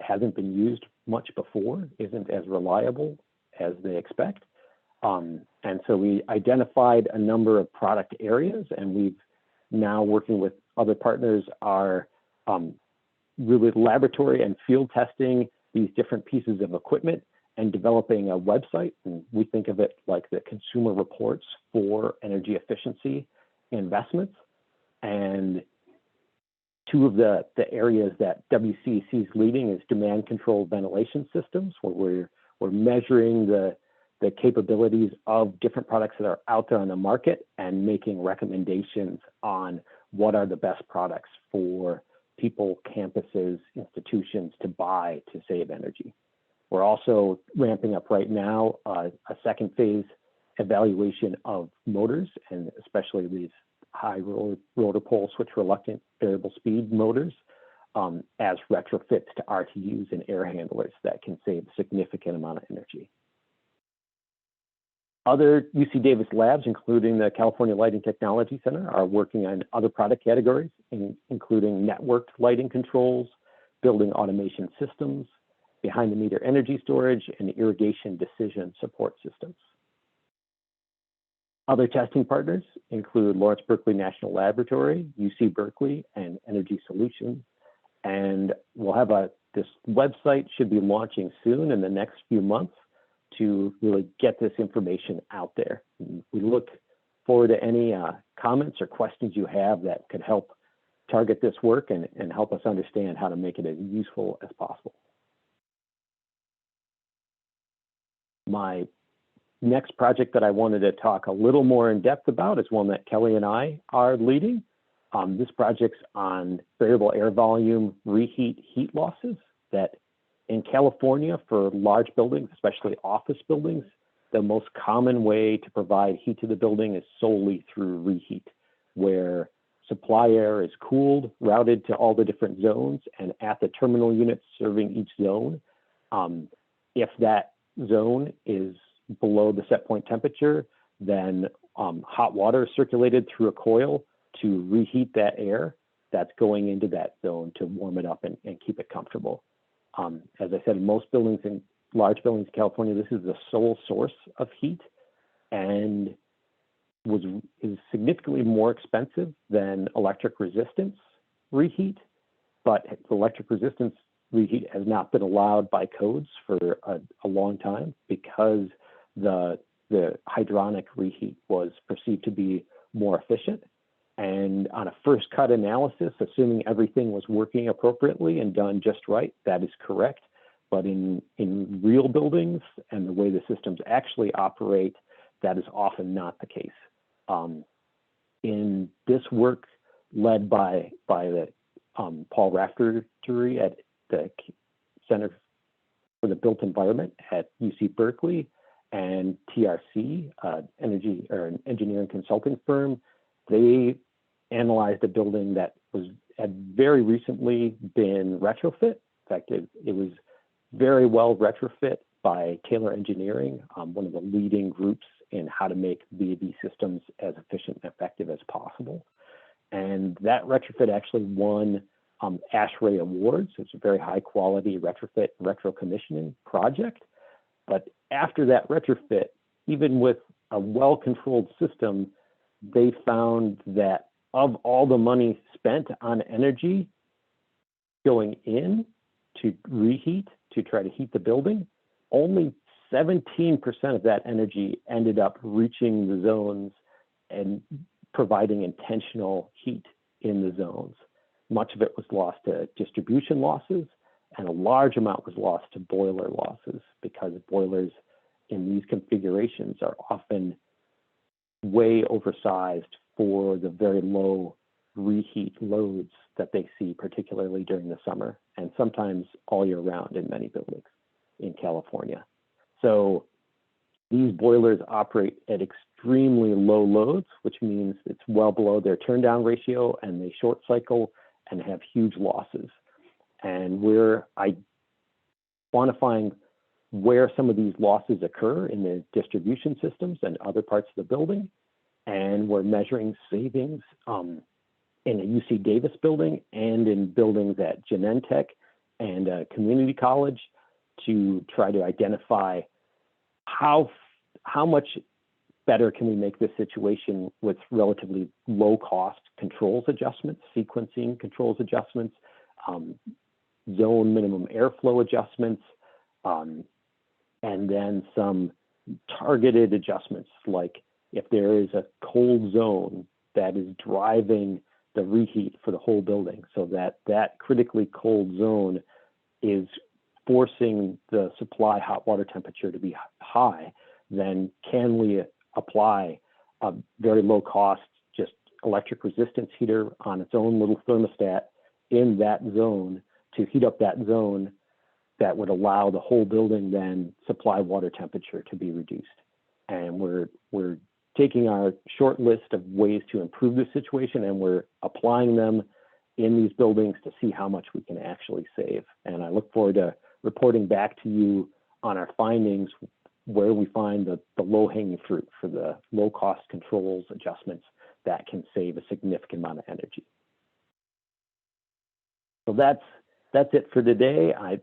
hasn't been used much before isn't as reliable as they expect. And so we identified a number of product areas, and we've now working with other partners are really laboratory and field testing these different pieces of equipment and developing a website. And we think of it like the consumer reports for energy efficiency investments. And two of the areas that WCEC is leading is demand controlled ventilation systems, where we're measuring the capabilities of different products that are out there on the market and making recommendations on what are the best products for people, campuses, institutions to buy to save energy. We're also ramping up right now a second phase evaluation of motors, and especially these high rotor pole switch reluctant variable speed motors as retrofits to RTUs and air handlers that can save a significant amount of energy. Other UC Davis labs, including the California Lighting Technology Center, are working on other product categories, including networked lighting controls, building automation systems, behind the meter energy storage, and irrigation decision support systems. Other testing partners include Lawrence Berkeley National Laboratory, UC Berkeley, and Energy Solutions. And we'll have this website should be launching soon in the next few months to really get this information out there. We look forward to any comments or questions you have that could help target this work and help us understand how to make it as useful as possible. My next project that I wanted to talk a little more in depth about is one that Kelly and I are leading. This project's on variable air volume reheat heat losses that in California for large buildings, especially office buildings, the most common way to provide heat to the building is solely through reheat, where supply air is cooled, routed to all the different zones, and at the terminal units serving each zone, if that zone is below the set point temperature, then hot water is circulated through a coil to reheat that air that's going into that zone to warm it up and keep it comfortable. As I said, in most buildings, in large buildings in California, this is the sole source of heat and is significantly more expensive than electric resistance reheat, but electric resistance reheat has not been allowed by codes for a long time because the hydronic reheat was perceived to be more efficient. And on a first cut analysis, assuming everything was working appropriately and done just right, that is correct. But in real buildings and the way the systems actually operate, that is often not the case. In this work led by the Paul Raftery at the Center for the Built Environment at UC Berkeley and TRC, an engineering consulting firm, they analyzed a building that had very recently been retrofit. In fact, it was very well retrofit by Taylor Engineering, one of the leading groups in how to make VAV systems as efficient and effective as possible. And that retrofit actually won ASHRAE awards. It's a very high quality retrofit retro commissioning project. But after that retrofit, even with a well-controlled system, they found that of all the money spent on energy going in to reheat, to try to heat the building, only 17% of that energy ended up reaching the zones and providing intentional heat in the zones. Much of it was lost to distribution losses, and a large amount was lost to boiler losses because boilers in these configurations are often way oversized for the very low reheat loads that they see, particularly during the summer and sometimes all year round in many buildings in California. So these boilers operate at extremely low loads, which means it's well below their turn down ratio, and they short cycle and have huge losses. And we're quantifying where some of these losses occur in the distribution systems and other parts of the building. And we're measuring savings in a UC Davis building and in buildings at Genentech and a community college to try to identify how much better can we make this situation with relatively low cost controls adjustments, sequencing controls adjustments, zone minimum airflow adjustments, and then some targeted adjustments, like if there is a cold zone that is driving the reheat for the whole building, so that critically cold zone is forcing the supply hot water temperature to be high, then can we apply a very low cost, just electric resistance heater on its own little thermostat in that zone to heat up that zone that would allow the whole building then supply water temperature to be reduced. And we're taking our short list of ways to improve the situation, and we're applying them in these buildings to see how much we can actually save. And I look forward to reporting back to you on our findings, where we find the low-hanging fruit for the low-cost controls adjustments that can save a significant amount of energy. So that's it for today. I'm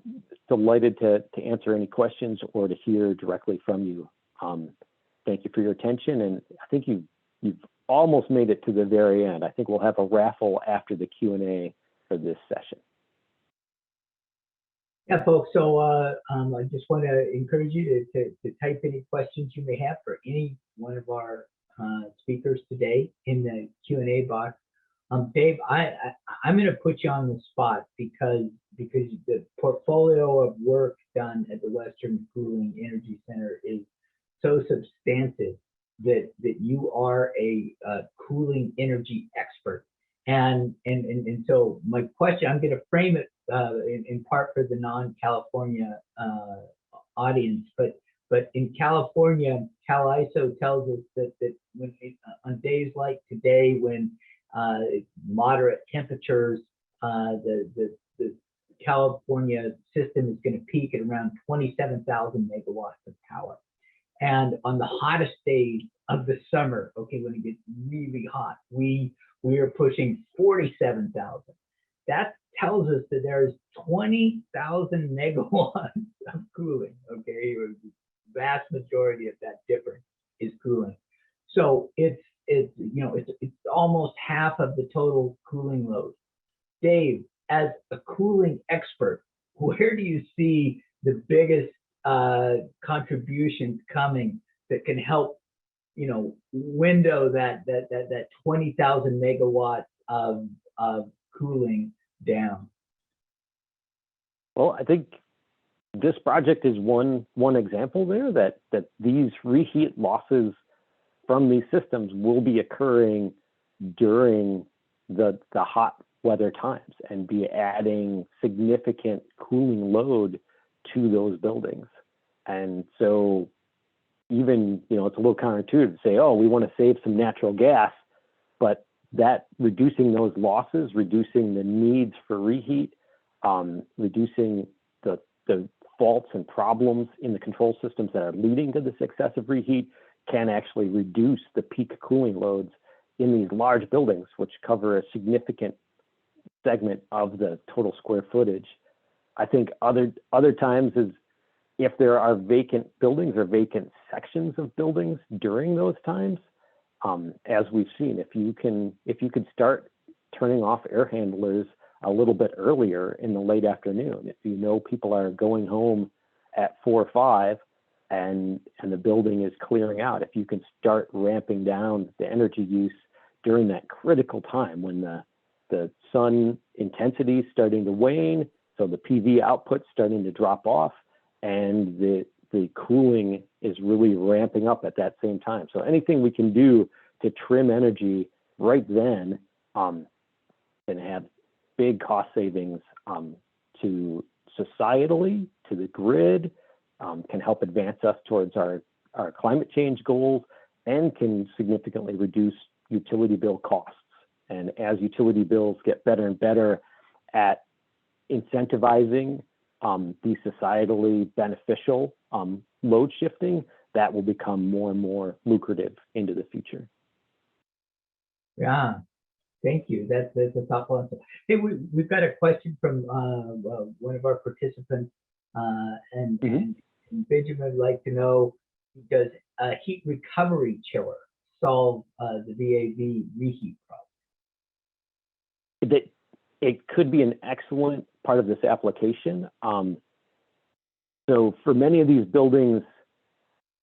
delighted to answer any questions or to hear directly from you. thank you for your attention. And I think you've almost made it to the very end. I think we'll have a raffle after the Q&A for this session. Yeah, folks, so I just want to encourage you to type any questions you may have for any one of our speakers today in the Q&A box. Dave, I'm going to put you on the spot because the portfolio of work done at the Western Cooling Energy Center is so substantive that you are a cooling energy expert. And so my question, I'm going to frame it in part for the non-California audience, but in California, CalISO tells us that when on days like today, when moderate temperatures, the California system is going to peak at around 27,000 megawatts of power. And on the hottest days of the summer, okay, when it gets really hot, we are pushing 47,000. That tells us that there's 20,000 megawatts of cooling, okay? The vast majority of that difference is cooling. So it's almost half of the total cooling load. Dave, as a cooling expert, where do you see the biggest contributions coming that can help, window that 20,000 megawatts of cooling down? Well, I think this project is one example there that these reheat losses from these systems will be occurring during the hot weather times and be adding significant cooling load to those buildings. And so even, it's a little counterintuitive to say, oh, we want to save some natural gas, but that reducing those losses, reducing the needs for reheat, reducing the faults and problems in the control systems that are leading to this excessive reheat can actually reduce the peak cooling loads in these large buildings, which cover a significant segment of the total square footage. I think other times is if there are vacant buildings or vacant sections of buildings during those times, as we've seen, if you could start turning off air handlers a little bit earlier in the late afternoon, if people are going home at 4 or 5 and the building is clearing out, if you can start ramping down the energy use during that critical time when the sun intensity is starting to wane, so the PV output's starting to drop off, and the cooling is really ramping up at that same time. So anything we can do to trim energy right then can have big cost savings to societally, to the grid, can help advance us towards our climate change goals, and can significantly reduce utility bill costs. And as utility bills get better and better at incentivizing the societally beneficial load shifting, that will become more and more lucrative into the future. Yeah, thank you. That's a thoughtful answer. Hey, we've got a question from one of our participants, and Benjamin would like to know, does a heat recovery chiller solve the VAV reheat problem? It could be an excellent part of this application. So for many of these buildings,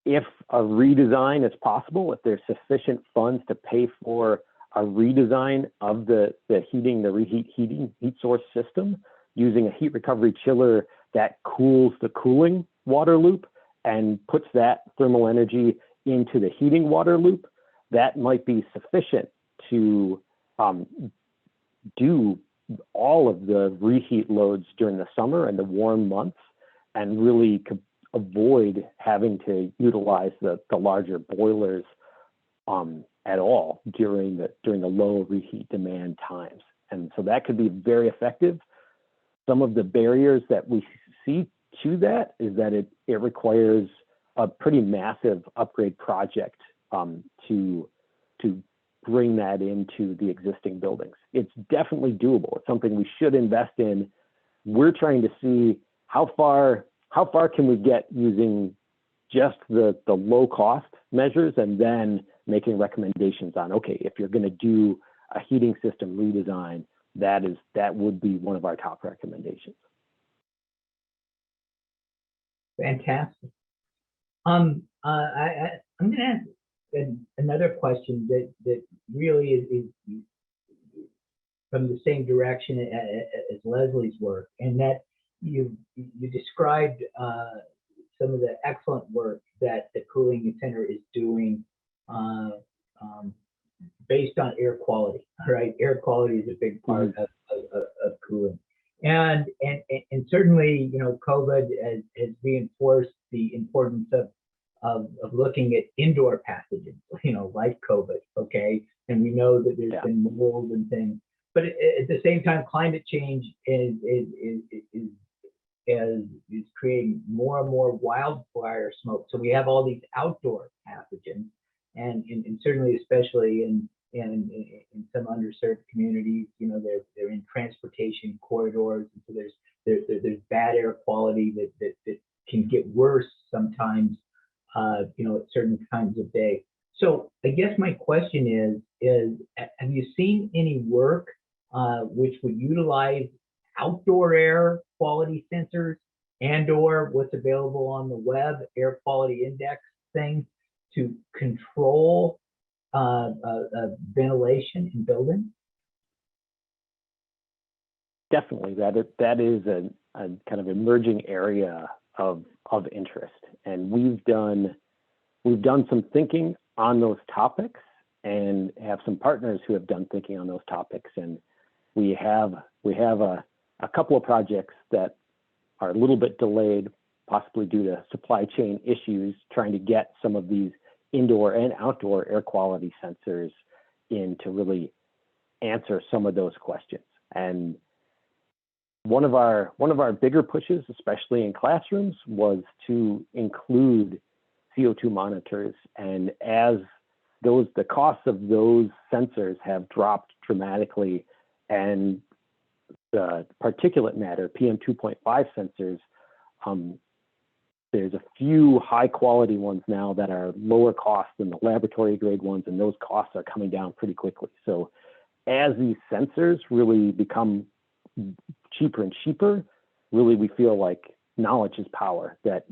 if a redesign is possible, if there's sufficient funds to pay for a redesign of the reheat heat source system, using a heat recovery chiller that cools the cooling water loop and puts that thermal energy into the heating water loop, that might be sufficient to do all of the reheat loads during the summer and the warm months, and really avoid having to utilize the larger boilers at all during the low reheat demand times. And so that could be very effective. Some of the barriers that we see to that is that it requires a pretty massive upgrade project to bring that into the existing buildings. It's definitely doable. It's something we should invest in. We're trying to see how far can we get using just the low cost measures and then making recommendations on, okay, if you're going to do a heating system redesign, that would be one of our top recommendations. Fantastic. I'm going to ask another question that really is from the same direction as Leslie's work, and that you described some of the excellent work that the Cooling Center is doing based on air quality, right? Air quality is a big part of cooling. And certainly, you know, COVID has reinforced the importance of looking at indoor pathogens, you know, like COVID, okay? And we know that there's been mold and things, but at the same time, climate change is creating more and more wildfire smoke. So we have all these outdoor pathogens, and certainly, especially in some underserved communities, you know, they're in transportation corridors, and so there's bad air quality that can get worse sometimes, you know, at certain times of day. So I guess my question is have you seen any work which would utilize outdoor air quality sensors and/or what's available on the web, air quality index things, to control ventilation in buildings? Definitely, that is a kind of emerging area of interest, and we've done some thinking on those topics, and have some partners who have done thinking on those topics, and we have a couple of projects that are a little bit delayed, possibly due to supply chain issues, trying to get some of these indoor and outdoor air quality sensors in to really answer some of those questions. And one of our bigger pushes, especially in classrooms, was to include CO2 monitors. And as the costs of those sensors have dropped dramatically, and the particulate matter, PM 2.5 sensors, there's a few high quality ones now that are lower cost than the laboratory grade ones, and those costs are coming down pretty quickly. So as these sensors really become cheaper and cheaper, really we feel like knowledge is power, that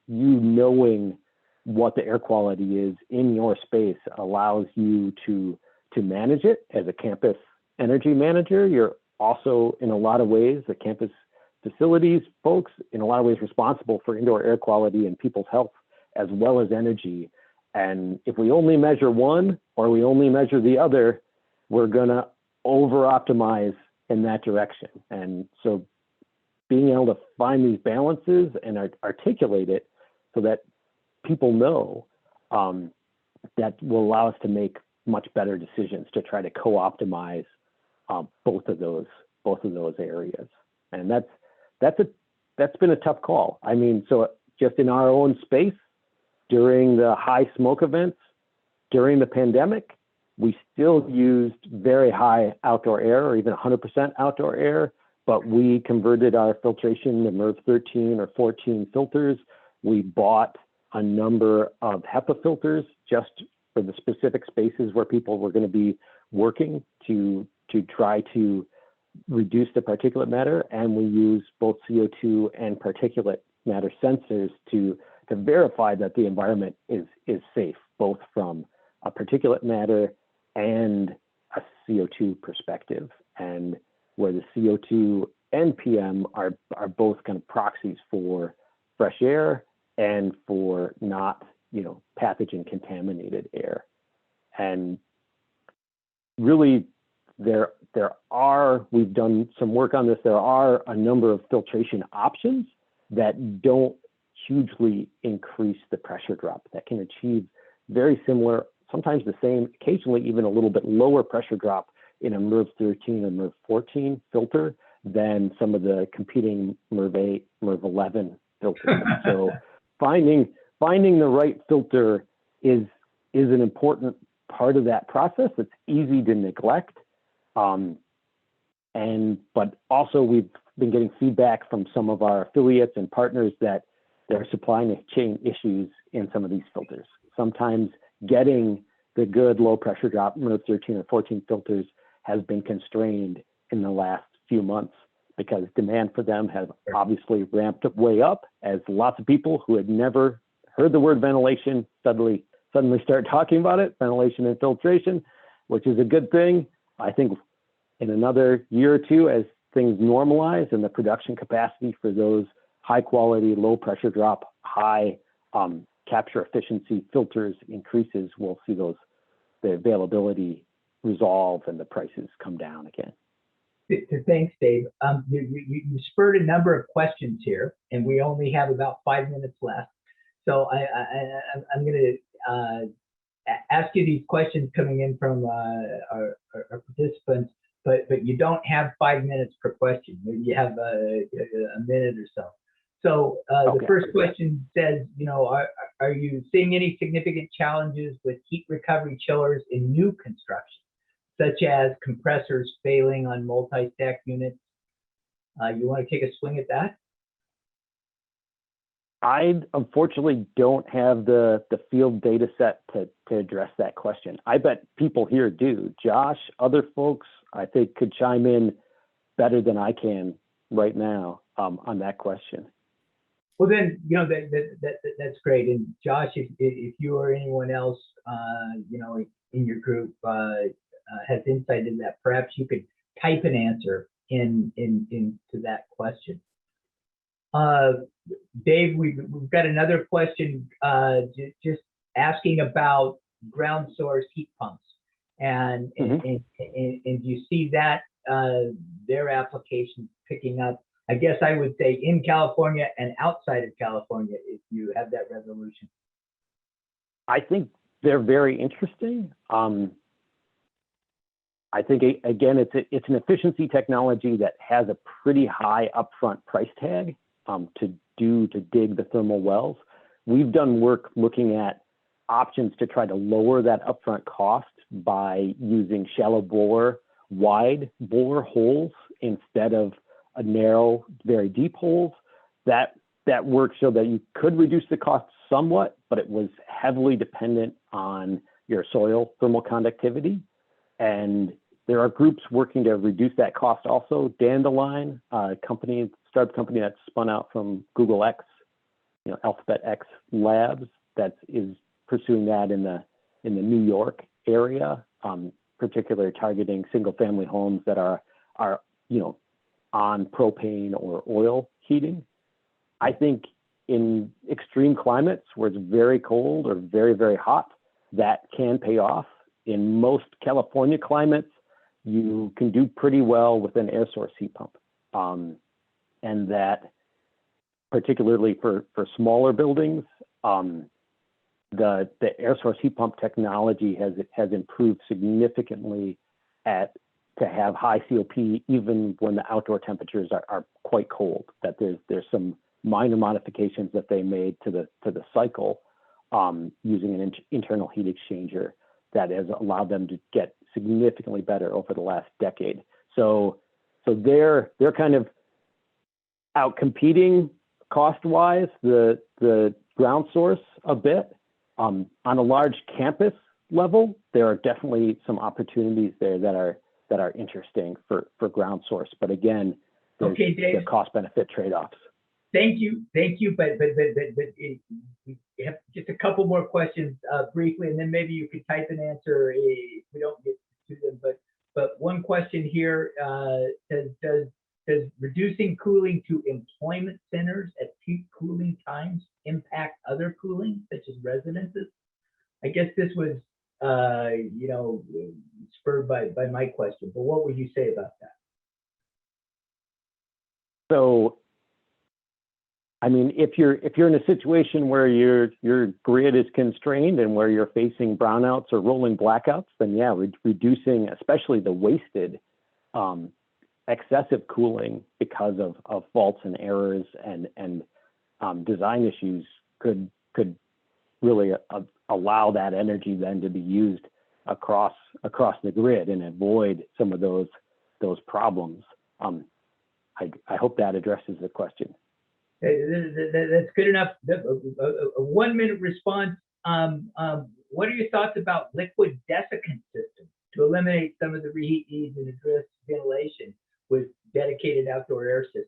you knowing what the air quality is in your space allows you to manage it as a campus energy manager. You're also, in a lot of ways, the campus facilities folks, in a lot of ways, responsible for indoor air quality and people's health as well as energy. And if we only measure one or we only measure the other, we're gonna over-optimize in that direction. And so being able to find these balances and articulate it so that people know, that will allow us to make much better decisions to try to co-optimize both of those areas. And that's been a tough call. I mean, so just in our own space, during the high smoke events, during the pandemic, we still used very high outdoor air, or even 100% outdoor air, but we converted our filtration to MERV 13 or 14 filters. We bought a number of HEPA filters just for the specific spaces where people were going to be working to try to reduce the particulate matter, and we use both CO2 and particulate matter sensors to verify that the environment is safe, both from a particulate matter and a CO2 perspective, and where the CO2 and PM are both kind of proxies for fresh air and for not, you know, pathogen contaminated air. And really, we've done some work on this, there are a number of filtration options that don't hugely increase the pressure drop, that can achieve very similar, sometimes the same, occasionally even a little bit lower pressure drop in a MERV 13 or MERV 14 filter than some of the competing MERV 8, MERV 11 filters. So finding the right filter is an important part of that process. It's easy to neglect. But also we've been getting feedback from some of our affiliates and partners that there are supply chain issues in some of these filters. Sometimes getting the good low pressure drop mode 13 or 14 filters has been constrained in the last few months because demand for them has obviously ramped up way up as lots of people who had never heard the word ventilation suddenly start talking about it, ventilation and filtration, which is a good thing. I think in another year or two, as things normalize and the production capacity for those high quality, low pressure drop, high capture efficiency filters increases, we'll see the availability resolve and the prices come down again. Thanks, Dave. You spurred a number of questions here, and we only have about 5 minutes left. So I'm going to ask you these questions coming in from our participants, but you don't have 5 minutes per question. Maybe you have a minute or so. So the first question says, are you seeing any significant challenges with heat recovery chillers in new construction, such as compressors failing on multi-stack units? You want to take a swing at that? I unfortunately don't have the field data set to address that question. I bet people here do. Josh, other folks, I think could chime in better than I can right now on that question. Well, then, that's great. And Josh, if you or anyone else, in your group has insight in that, perhaps you could type an answer into that question. Dave, we've got another question just asking about ground source heat pumps, and do you see that their applications picking up? I guess I would say in California and outside of California, if you have that resolution. I think they're very interesting. I think again, it's an efficiency technology that has a pretty high upfront price tag to dig the thermal wells. We've done work looking at options to try to lower that upfront cost by using shallow bore, wide bore holes instead of a narrow, very deep holes. That work showed that you could reduce the cost somewhat, but it was heavily dependent on your soil thermal conductivity. And there are groups working to reduce that cost also. Dandelion, a startup company that spun out from Google X, Alphabet X Labs, that is pursuing that in the New York area, particularly targeting single family homes that are on propane or oil heating. I think in extreme climates where it's very cold or very, very hot, that can pay off. In most California climates, you can do pretty well with an air source heat pump. And that, particularly for smaller buildings, the air source heat pump technology has improved significantly to have high COP even when the outdoor temperatures are quite cold. That there's some minor modifications that they made to the cycle using an internal heat exchanger that has allowed them to get significantly better over the last decade. So they're kind of out competing cost-wise the ground source a bit. On a large campus level, there are definitely some opportunities there that are interesting for ground source. But again, there's the cost-benefit trade-offs. Thank you. But we have just a couple more questions briefly, and then maybe you could type an answer if we don't get to them. But one question here says, does reducing cooling to employment centers at peak cooling times impact other cooling, such as residences? I guess this was spurred by my question, but what would you say about that? So, I mean, if you're in a situation where your grid is constrained and where you're facing brownouts or rolling blackouts, then yeah, reducing especially the wasted excessive cooling because of faults and errors and design issues could really allow that energy then to be used across the grid and avoid some of those problems. I hope that addresses the question. That's good enough. A 1-minute response. What are your thoughts about liquid desiccant systems to eliminate some of the reheat needs and address ventilation with dedicated outdoor air systems?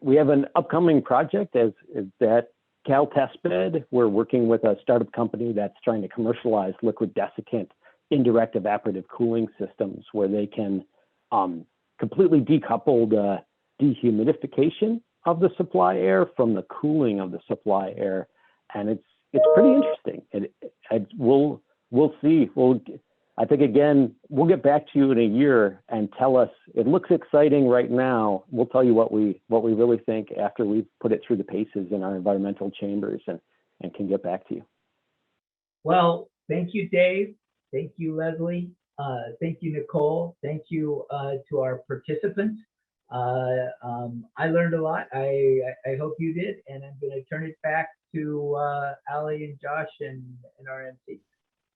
We have an upcoming project as that Cal Test Bed. We're working with a startup company that's trying to commercialize liquid desiccant indirect evaporative cooling systems where they can completely decouple the dehumidification of the supply air from the cooling of the supply air, and it's pretty interesting. We'll see. I think again we'll get back to you in a year and tell us it looks exciting right now. We'll tell you what we really think after we've put it through the paces in our environmental chambers and can get back to you. Well, thank you, Dave. Thank you, Leslie. Thank you, Nicole. Thank you to our participants. I learned a lot. I hope you did, and I'm going to turn it back to Ali and Josh and our MC.